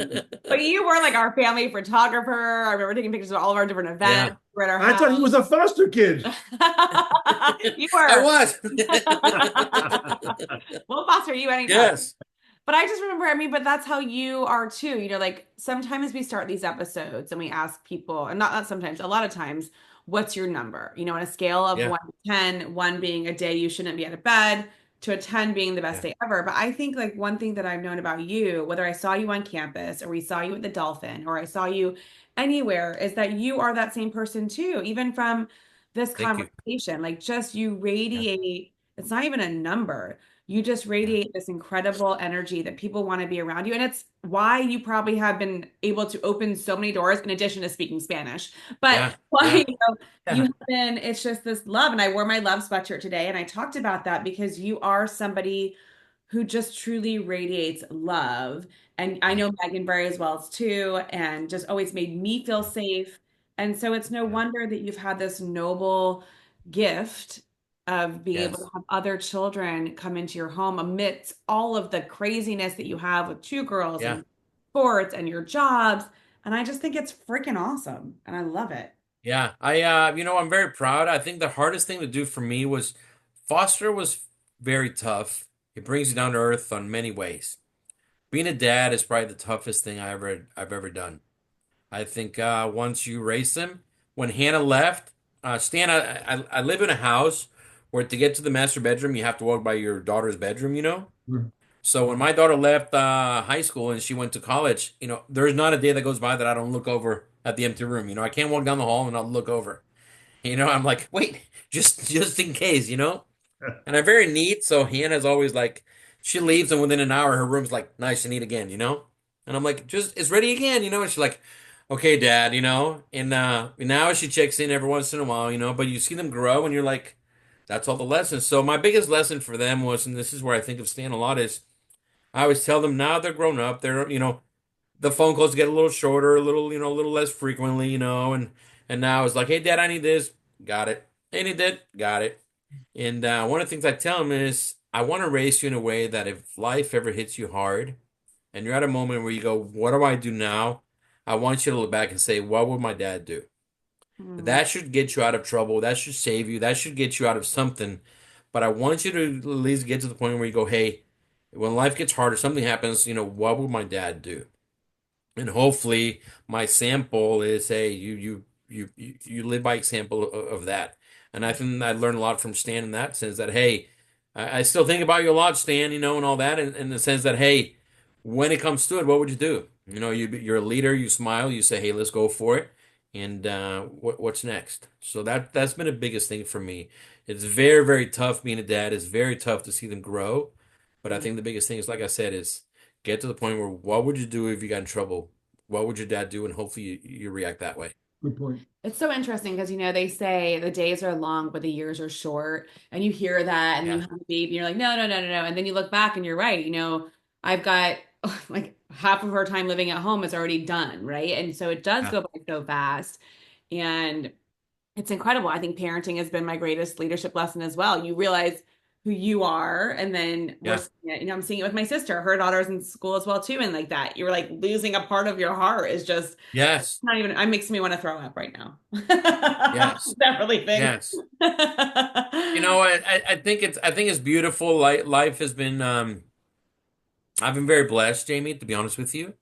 baby. But you were like our family photographer. I remember taking pictures of all of our different events. Yeah, We were at our I thought he was a foster kid. house. You I were. was. We'll foster you anytime. Yes. But I just remember, I mean, but that's how you are too. Like sometimes we start these episodes and we ask people, and not sometimes, a lot of times, what's your number? On a scale of Yeah. 1 to 10, one being a day you shouldn't be out of bed, to a 10 being the best Yeah. day ever. But I think like one thing that I've known about you, whether I saw you on campus or we saw you at the Dolphin or I saw you anywhere, is that you are that same person too, even from this Thank you. conversation. Like just you Yeah. radiate, it's not even a number, you just Yeah. radiate this incredible energy that people want to be around you. And it's why you probably have been able to open so many doors in addition to speaking Spanish. But Yeah. why, Yeah. you Yeah. have been, it's just this love. And I wore my love sweatshirt today and I talked about that because you are somebody who just truly radiates love. And I Yeah. know Megan very as well too, and just always made me feel Yeah. safe. And so it's no Yeah. wonder that you've had this noble gift of being able to Yes. have other children come into your home amidst all of the craziness that you have with two girls Yeah. and sports and your jobs. And I just think it's freaking awesome. And I love it. Yeah. I'm very proud. I think the hardest thing to do for me was foster was very tough. It brings you down to earth on many ways. Being a dad is probably the toughest thing I've ever done. I think once you raise them, when Hannah left, Stan, I live in a house where to get to the master bedroom, you have to walk by your daughter's bedroom. So when my daughter left high school and she went to college, there's not a day that goes by that I don't look over at the empty room. I can't walk down the hall and not look over. I'm like, wait, just in case. And I'm very neat, so Hannah's always like, she leaves and within an hour her room's like nice and neat again. And I'm like, just it's ready again. And she's like, okay, Dad. And now she checks in every once in a while. But you see them grow and you're like, that's all the lessons. So my biggest lesson for them was, and this is where I think of Stan a lot, is I always tell them now they're grown up. The phone calls get a little shorter, a little less frequently. And now it's like, hey, Dad, I need this. Got it. Hey, need that. Got it. And one of the things I tell them is, I want to raise you in a way that if life ever hits you hard and you're at a moment where you go, what do I do now? I want you to look back and say, what would my dad do? Mm, That should get you out of trouble. That should save you. That should get you out of something. But I want you to at least get to the point where you go, hey, when life gets hard or something happens, what would my dad do? And hopefully my sample is, hey, you live by example of that. And I think I learned a lot from Stan in that sense, that hey, I still think about you a lot, Stan, and all that, in the sense that hey, when it comes to it, what would you do? You're a leader. You smile. You say, hey, let's go for it. And what's next? So that's been the biggest thing for me. It's very, very tough being a dad. It's very tough to see them grow. But I mm. think the biggest thing is, like I said, is get to the point where what would you do if you got in trouble? What would your dad do? And hopefully you react that way. Good point. It's so interesting because they say the days are long, but the years are short. And you hear that and then you Yeah. have a baby and you're like, no, no, no, no, no. And then you look back and you're right. I've got like half of her time living at home is already done, right? And so it does Yeah. go by so fast. And it's incredible. I think parenting has been my greatest leadership lesson as well. You realize who you are, and then we're Yeah. seeing it. I'm seeing it with my sister. Her daughter's in school as well too, and like that, you're like losing a part of your heart is just Yes. not even. It makes me want to throw up right now. Yes. That really thing. Yes. I think it's beautiful. Life has been I've been very blessed, Jamie, to be honest with you.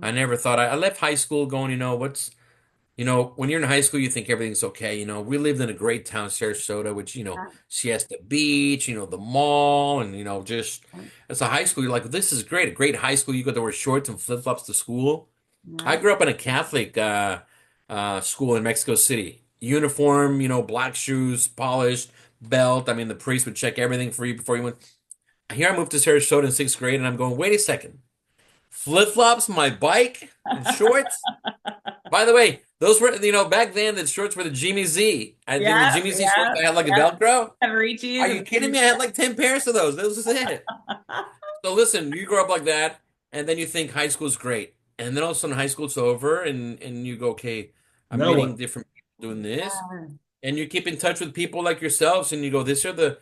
I never thought I left high school going, when you're in high school, you think everything's okay. We lived in a great town, Sarasota, which, she has the beach, the mall, and, just as a high school, you're like, this is great. A great high school. You go to wear shorts and flip-flops to school. I Yeah. grew up in a Catholic school in Mexico City. Uniform, black shoes, polished, belt. I mean, the priest would check everything for you before you went. Here I moved to Sarasota in sixth grade, and I'm going, wait a second. Flip-flops, my bike, and shorts? By the way, those were, back then the shorts were the Jimmy Z. I think the Yeah, Jimmy Z shorts yeah, that had like a yeah. Velcro. Every Are you kidding me? I had like 10 pairs of those. This was it. So listen, you grow up like that, and then you think high school's great. And then all of a sudden high school's over and you go, okay, I'm Now what? meeting different people doing this. Yeah. And you keep in touch with people like yourselves and you go, this are the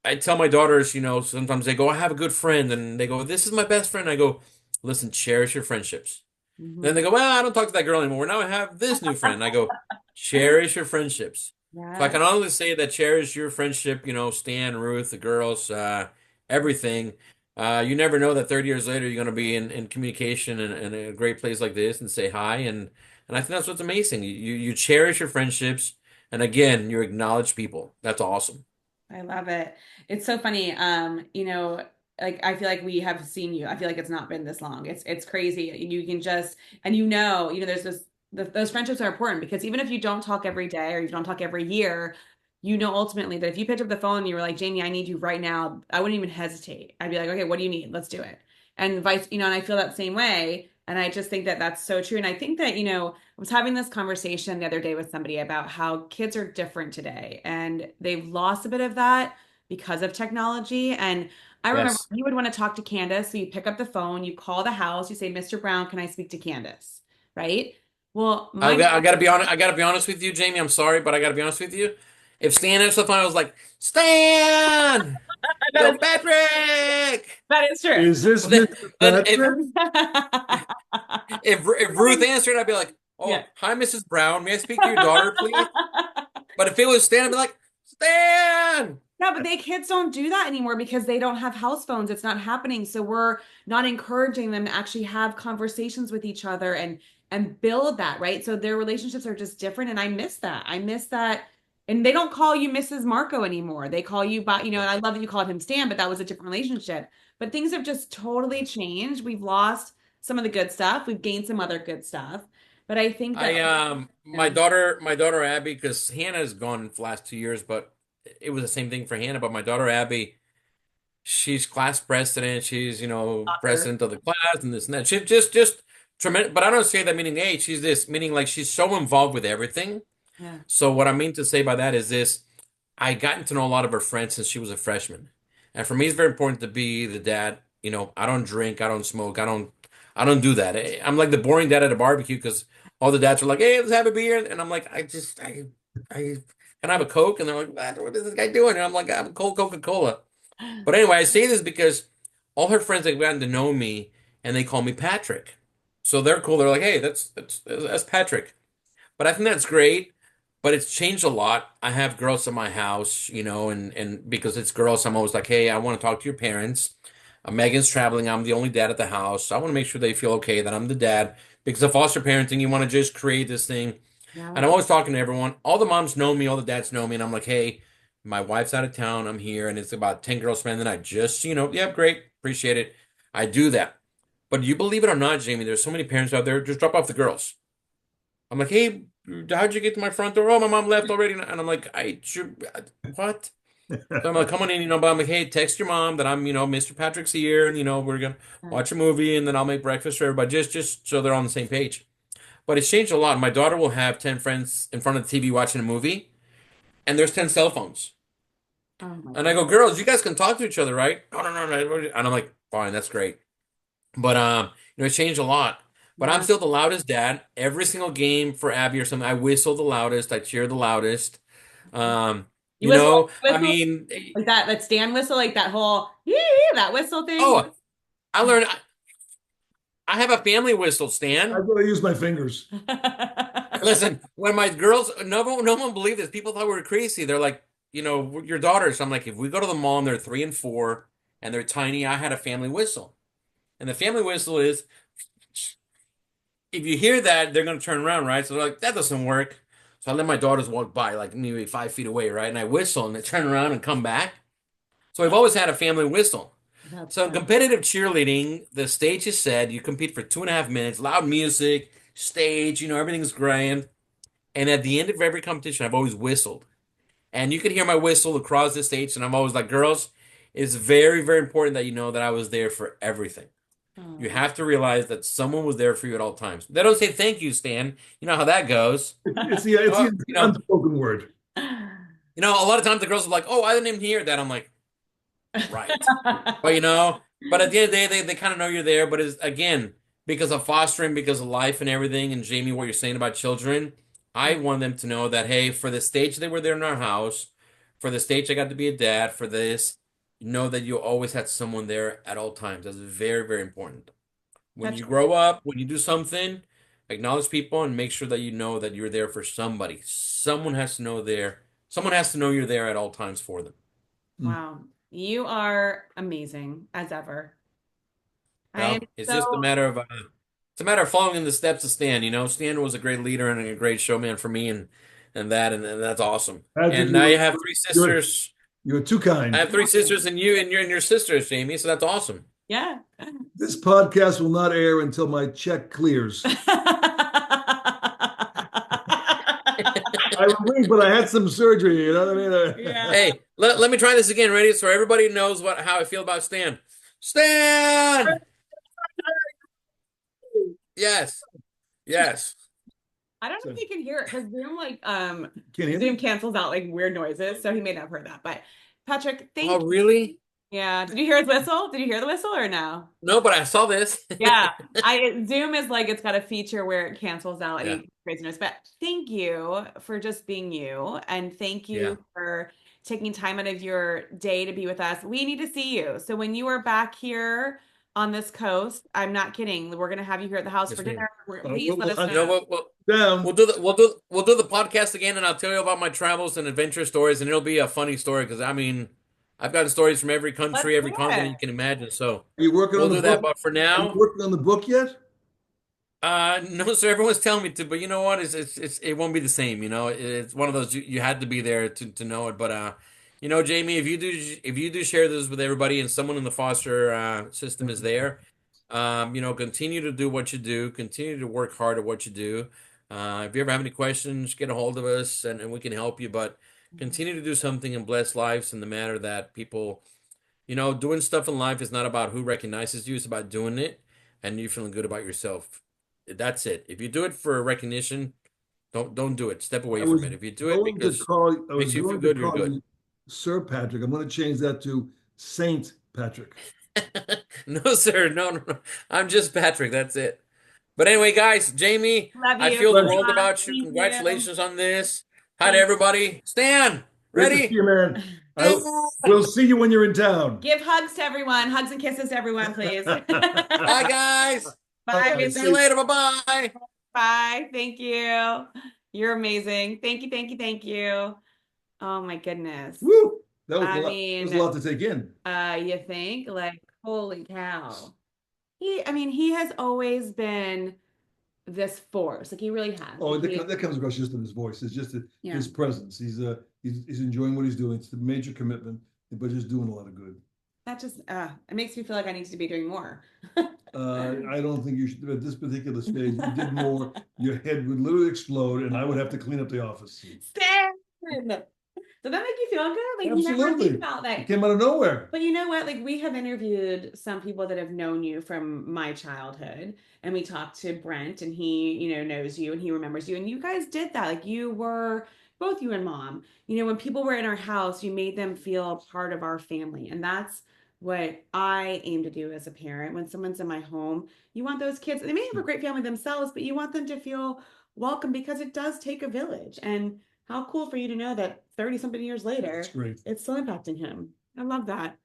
I tell my daughters, sometimes they go, I have a good friend, and they go, this is my best friend. I go, listen, cherish your friendships. Then Mhm. they go, well, I don't talk to that girl anymore. Now I have this new friend. I go, cherish your friendships. So I Yes. can honestly say that cherish your friendship, Stan, Ruth, the girls, everything. You never know that 30 years later you're going to be in communication in a great place like this and say hi. And I think that's what's amazing. You cherish your friendships. And again, you acknowledge people. That's awesome. I love it. It's so funny. Like I feel like we have seen you. I feel like it's not been this long. It's crazy. You can just and there's those friendships are important because even if you don't talk every day or you don't talk every year, ultimately that if you picked up the phone and you were like, Jamie, I need you right now, I wouldn't even hesitate. I'd be like, okay, what do you need? Let's do it. And and I feel that same way. And I just think that that's so true. And I think that, I was having this conversation the other day with somebody about how kids are different today and they've lost a bit of that because of technology. And I remember Yes. you would want to talk to Candace. So you pick up the phone, you call the house, you say, Mr. Brown, can I speak to Candace? Right? Well, my I gotta be honest. I gotta be honest with you, Jamie. I'm sorry, but I gotta be honest with you. If Stan answered the phone, I was like, Stan, that yo, is Patrick. that is true. Is this But then, Mr. then if Patrick? if Ruth answered, I'd be like, Yeah. oh, hi, Mrs. Brown. May I speak to your daughter, please? But if it was Stan, I'd be like, Stan. No, but kids don't do that anymore because they don't have house phones. It's not happening. So we're not encouraging them to actually have conversations with each other and build that, right? So their relationships are just different. And I miss that. I miss that. And they don't call you Mrs. Marco anymore. They call you by, and I love that you called him Stan, but that was a different relationship. But things have just totally changed. We've lost some of the good stuff. We've gained some other good stuff. But I think that, My daughter Abby, because Hannah's gone for the last 2 years, but it was the same thing for Hannah. But my daughter Abby, she's class president. She's, soccer. president of the class and this and that. She just tremendous. But I don't say that meaning, hey, she's this, meaning like she's so involved with everything. Yeah. So what I mean to say by that is this, I gotten to know a lot of her friends since she was a freshman. And for me, it's very important to be the dad. I don't drink, I don't smoke, I don't do that. I'm like the boring dad at a barbecue because all the dads are like, hey, let's have a beer. And I'm like, I can I have a Coke? And they're like, what is this guy doing? And I'm like, I have a cold Coca-Cola. But anyway, I say this because all her friends have gotten to know me and they call me Patrick. So they're cool. They're like, hey, that's Patrick. But I think that's great. But it's changed a lot. I have girls at my house, and because it's girls, I'm always like, hey, I want to talk to your parents. Megan's traveling. I'm the only dad at the house. So I want to make sure they feel okay that I'm the dad. Because of foster parenting, you want to just create this thing. And Yeah. I'm always talking to everyone. All the moms know me, all the dads know me, and I'm like, hey, my wife's out of town. I'm here, and it's about 10 girls spending the night. Just, yeah, great, appreciate it. I do that. But you believe it or not, Jamie, there's so many parents out there, just drop off the girls. I'm like, hey, how'd you get to my front door? Oh, my mom left already. And I'm like, what? So I'm like, come on in, but I'm like, hey, text your mom that I'm, Mr. Patrick's here, and we're gonna watch a movie, and then I'll make breakfast for everybody, just so they're on the same page. But it's changed a lot. My daughter will have 10 friends in front of the TV watching a movie, and there's 10 cell phones. Oh my And I God. go, girls, you guys can talk to each other, right? Oh, no, no, no. And I'm like, fine, that's great. But it's changed a lot. But I'm Yeah. still the loudest dad. Every single game for Abby or something, I whistle the loudest, I cheer the loudest. You whistle, I whistle mean, like that Stan whistle, like that whole yeah, that whistle thing. oh, I learned. I have a family whistle, I Stan. gotta use my fingers. Listen, when my girls, no one believed this. People thought we were crazy. They're like, your daughters. I'm like, if we go to the mall and they're 3 and 4 and they're tiny, I had a family whistle. And the family whistle is, if you hear that, they're going to turn around, right? So they're like, that doesn't work. So I let my daughters walk by, like maybe 5 feet away, right? And I whistle and they turn around and come back. So I've always had a family whistle. That's So in fun. competitive cheerleading, the stage is set. You compete for 2.5 minutes, loud music, stage, everything's grand. And at the end of every competition, I've always whistled. And you can hear my whistle across the stage. And I'm always like, girls, it's very, very important that you know that I was there for everything. You Oh. have to realize that someone was there for you at all times. They don't say thank you, Stan. You know how that goes. It's Oh, the unspoken word. a lot of times the girls are like, "Oh, I didn't even hear that." I'm like, "Right." But but at the end of the day, they kind of know you're there. But it's again because of fostering, because of life and everything. And Jamie, what you're saying about children, I want them to know that hey, for the stage they were there in our house, for the stage I got to be a dad, for this, know that you always had someone there at all times. That's very, very important. When That's you grow up, when you do something, acknowledge people and make sure that you know that you're there for somebody. Someone has to know you're there at all times for them. Mm. wow. You are amazing as ever. I am Well, it's just a so matter of following in the steps of Stan. Stan was a great leader and a great showman for me, and that's awesome. Patrick, And I have three you're, sisters. you're too I kind. have three sisters, and your sisters, Jamie. So that's awesome. yeah. This podcast will not air until my check clears. I would wink, but I had some surgery. You know what I mean? Yeah. Hey, let me try this again. Ready? So everybody knows how I feel about Stan. Stan! Yes. Yes. I don't know if So, you can hear it because Zoom can't hear Zoom me? cancels out like weird noises, so he may not have heard that. But Patrick, Oh, thank you. really? Yeah. Did you hear his whistle? Did you hear the whistle or no? No, but I saw this. Yeah. Zoom is like it's got a feature where it cancels out Yeah. any craziness. But thank you for just being you. And thank Yeah. you for taking time out of your day to be with us. We need to see you. So when you are back here on this coast, I'm not kidding. We're gonna have you here at the house for Yes, ma'am. dinner. Please let We'll us hunt know. down. We'll do the podcast again, and I'll tell you about my travels and adventure stories, and it'll be a funny story because I mean, I've gotten stories from every Let's country, every do continent you it. can imagine. So Are you working on we'll the do that. book? But for Are you now, working on the book yet? no, sir. Everyone's telling me to, but you know what? It won't be the same. It's one of those you had to be there to know it. But Jamie, if you do share this with everybody, and someone in the foster system is there, continue to do what you do. Continue to work hard at what you do. If you ever have any questions, get a hold of us, and we can help you. But continue to do something and bless lives in the manner that people. Doing stuff in life is not about who recognizes you, it's about doing it and you feeling good about yourself. That's it. If you do it for recognition, don't do it. Step I away from was it. If you do it because I it was makes you feel going to good, you're call good. you Sir Patrick. I'm going to change that to Saint Patrick. No, sir. No, no, no. I'm just Patrick. That's it. But anyway, guys, Jamie, Love I you. feel the Pleasure. world about you. Thank you. Congratulations on this. Hi to Thank everybody. Stan, Great to see ready? you, man. I Stan! will see you when you're in town. Give hugs to everyone. Hugs and kisses to everyone, please. Bye, guys. Bye. See you later. Bye bye. Bye. Thank you. You're amazing. Thank you. Thank you. Thank you. Oh my goodness. Woo! That was a I lot. That was mean, a lot to take in. you think like, holy cow. He has always been this force. Like he really has. Oh, Like he, that comes across just in his voice. It's just yeah. his presence. He's enjoying what he's doing. It's a major commitment, but just doing a lot of good. That just it makes me feel like I need to be doing more. I don't think you should at this particular stage. If you did more, your head would literally explode, and I would have to clean up the office. Stan! Does that make you feel good? Like you never Absolutely. think about that. It came out of nowhere. But you know what? Like we have interviewed some people that have known you from my childhood, and we talked to Brent, and he, knows you and he remembers you, and you guys did that. Like you were both you and mom. When people were in our house, you made them feel part of our family, and that's what I aim to do as a parent. When someone's in my home, you want those kids. They may have a great family themselves, but you want them to feel welcome because it does take a village. And how cool for you to know that 30 something years later, That's great. it's still impacting him. I love that.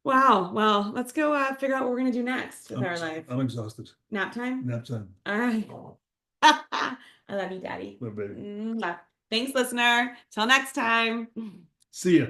Wow. Well, let's go figure out what we're going to do next with our life. I'm exhausted. Nap time? Nap time. All right. I love you, Daddy. My baby. Mwah. Thanks, listener. Till next time. See ya.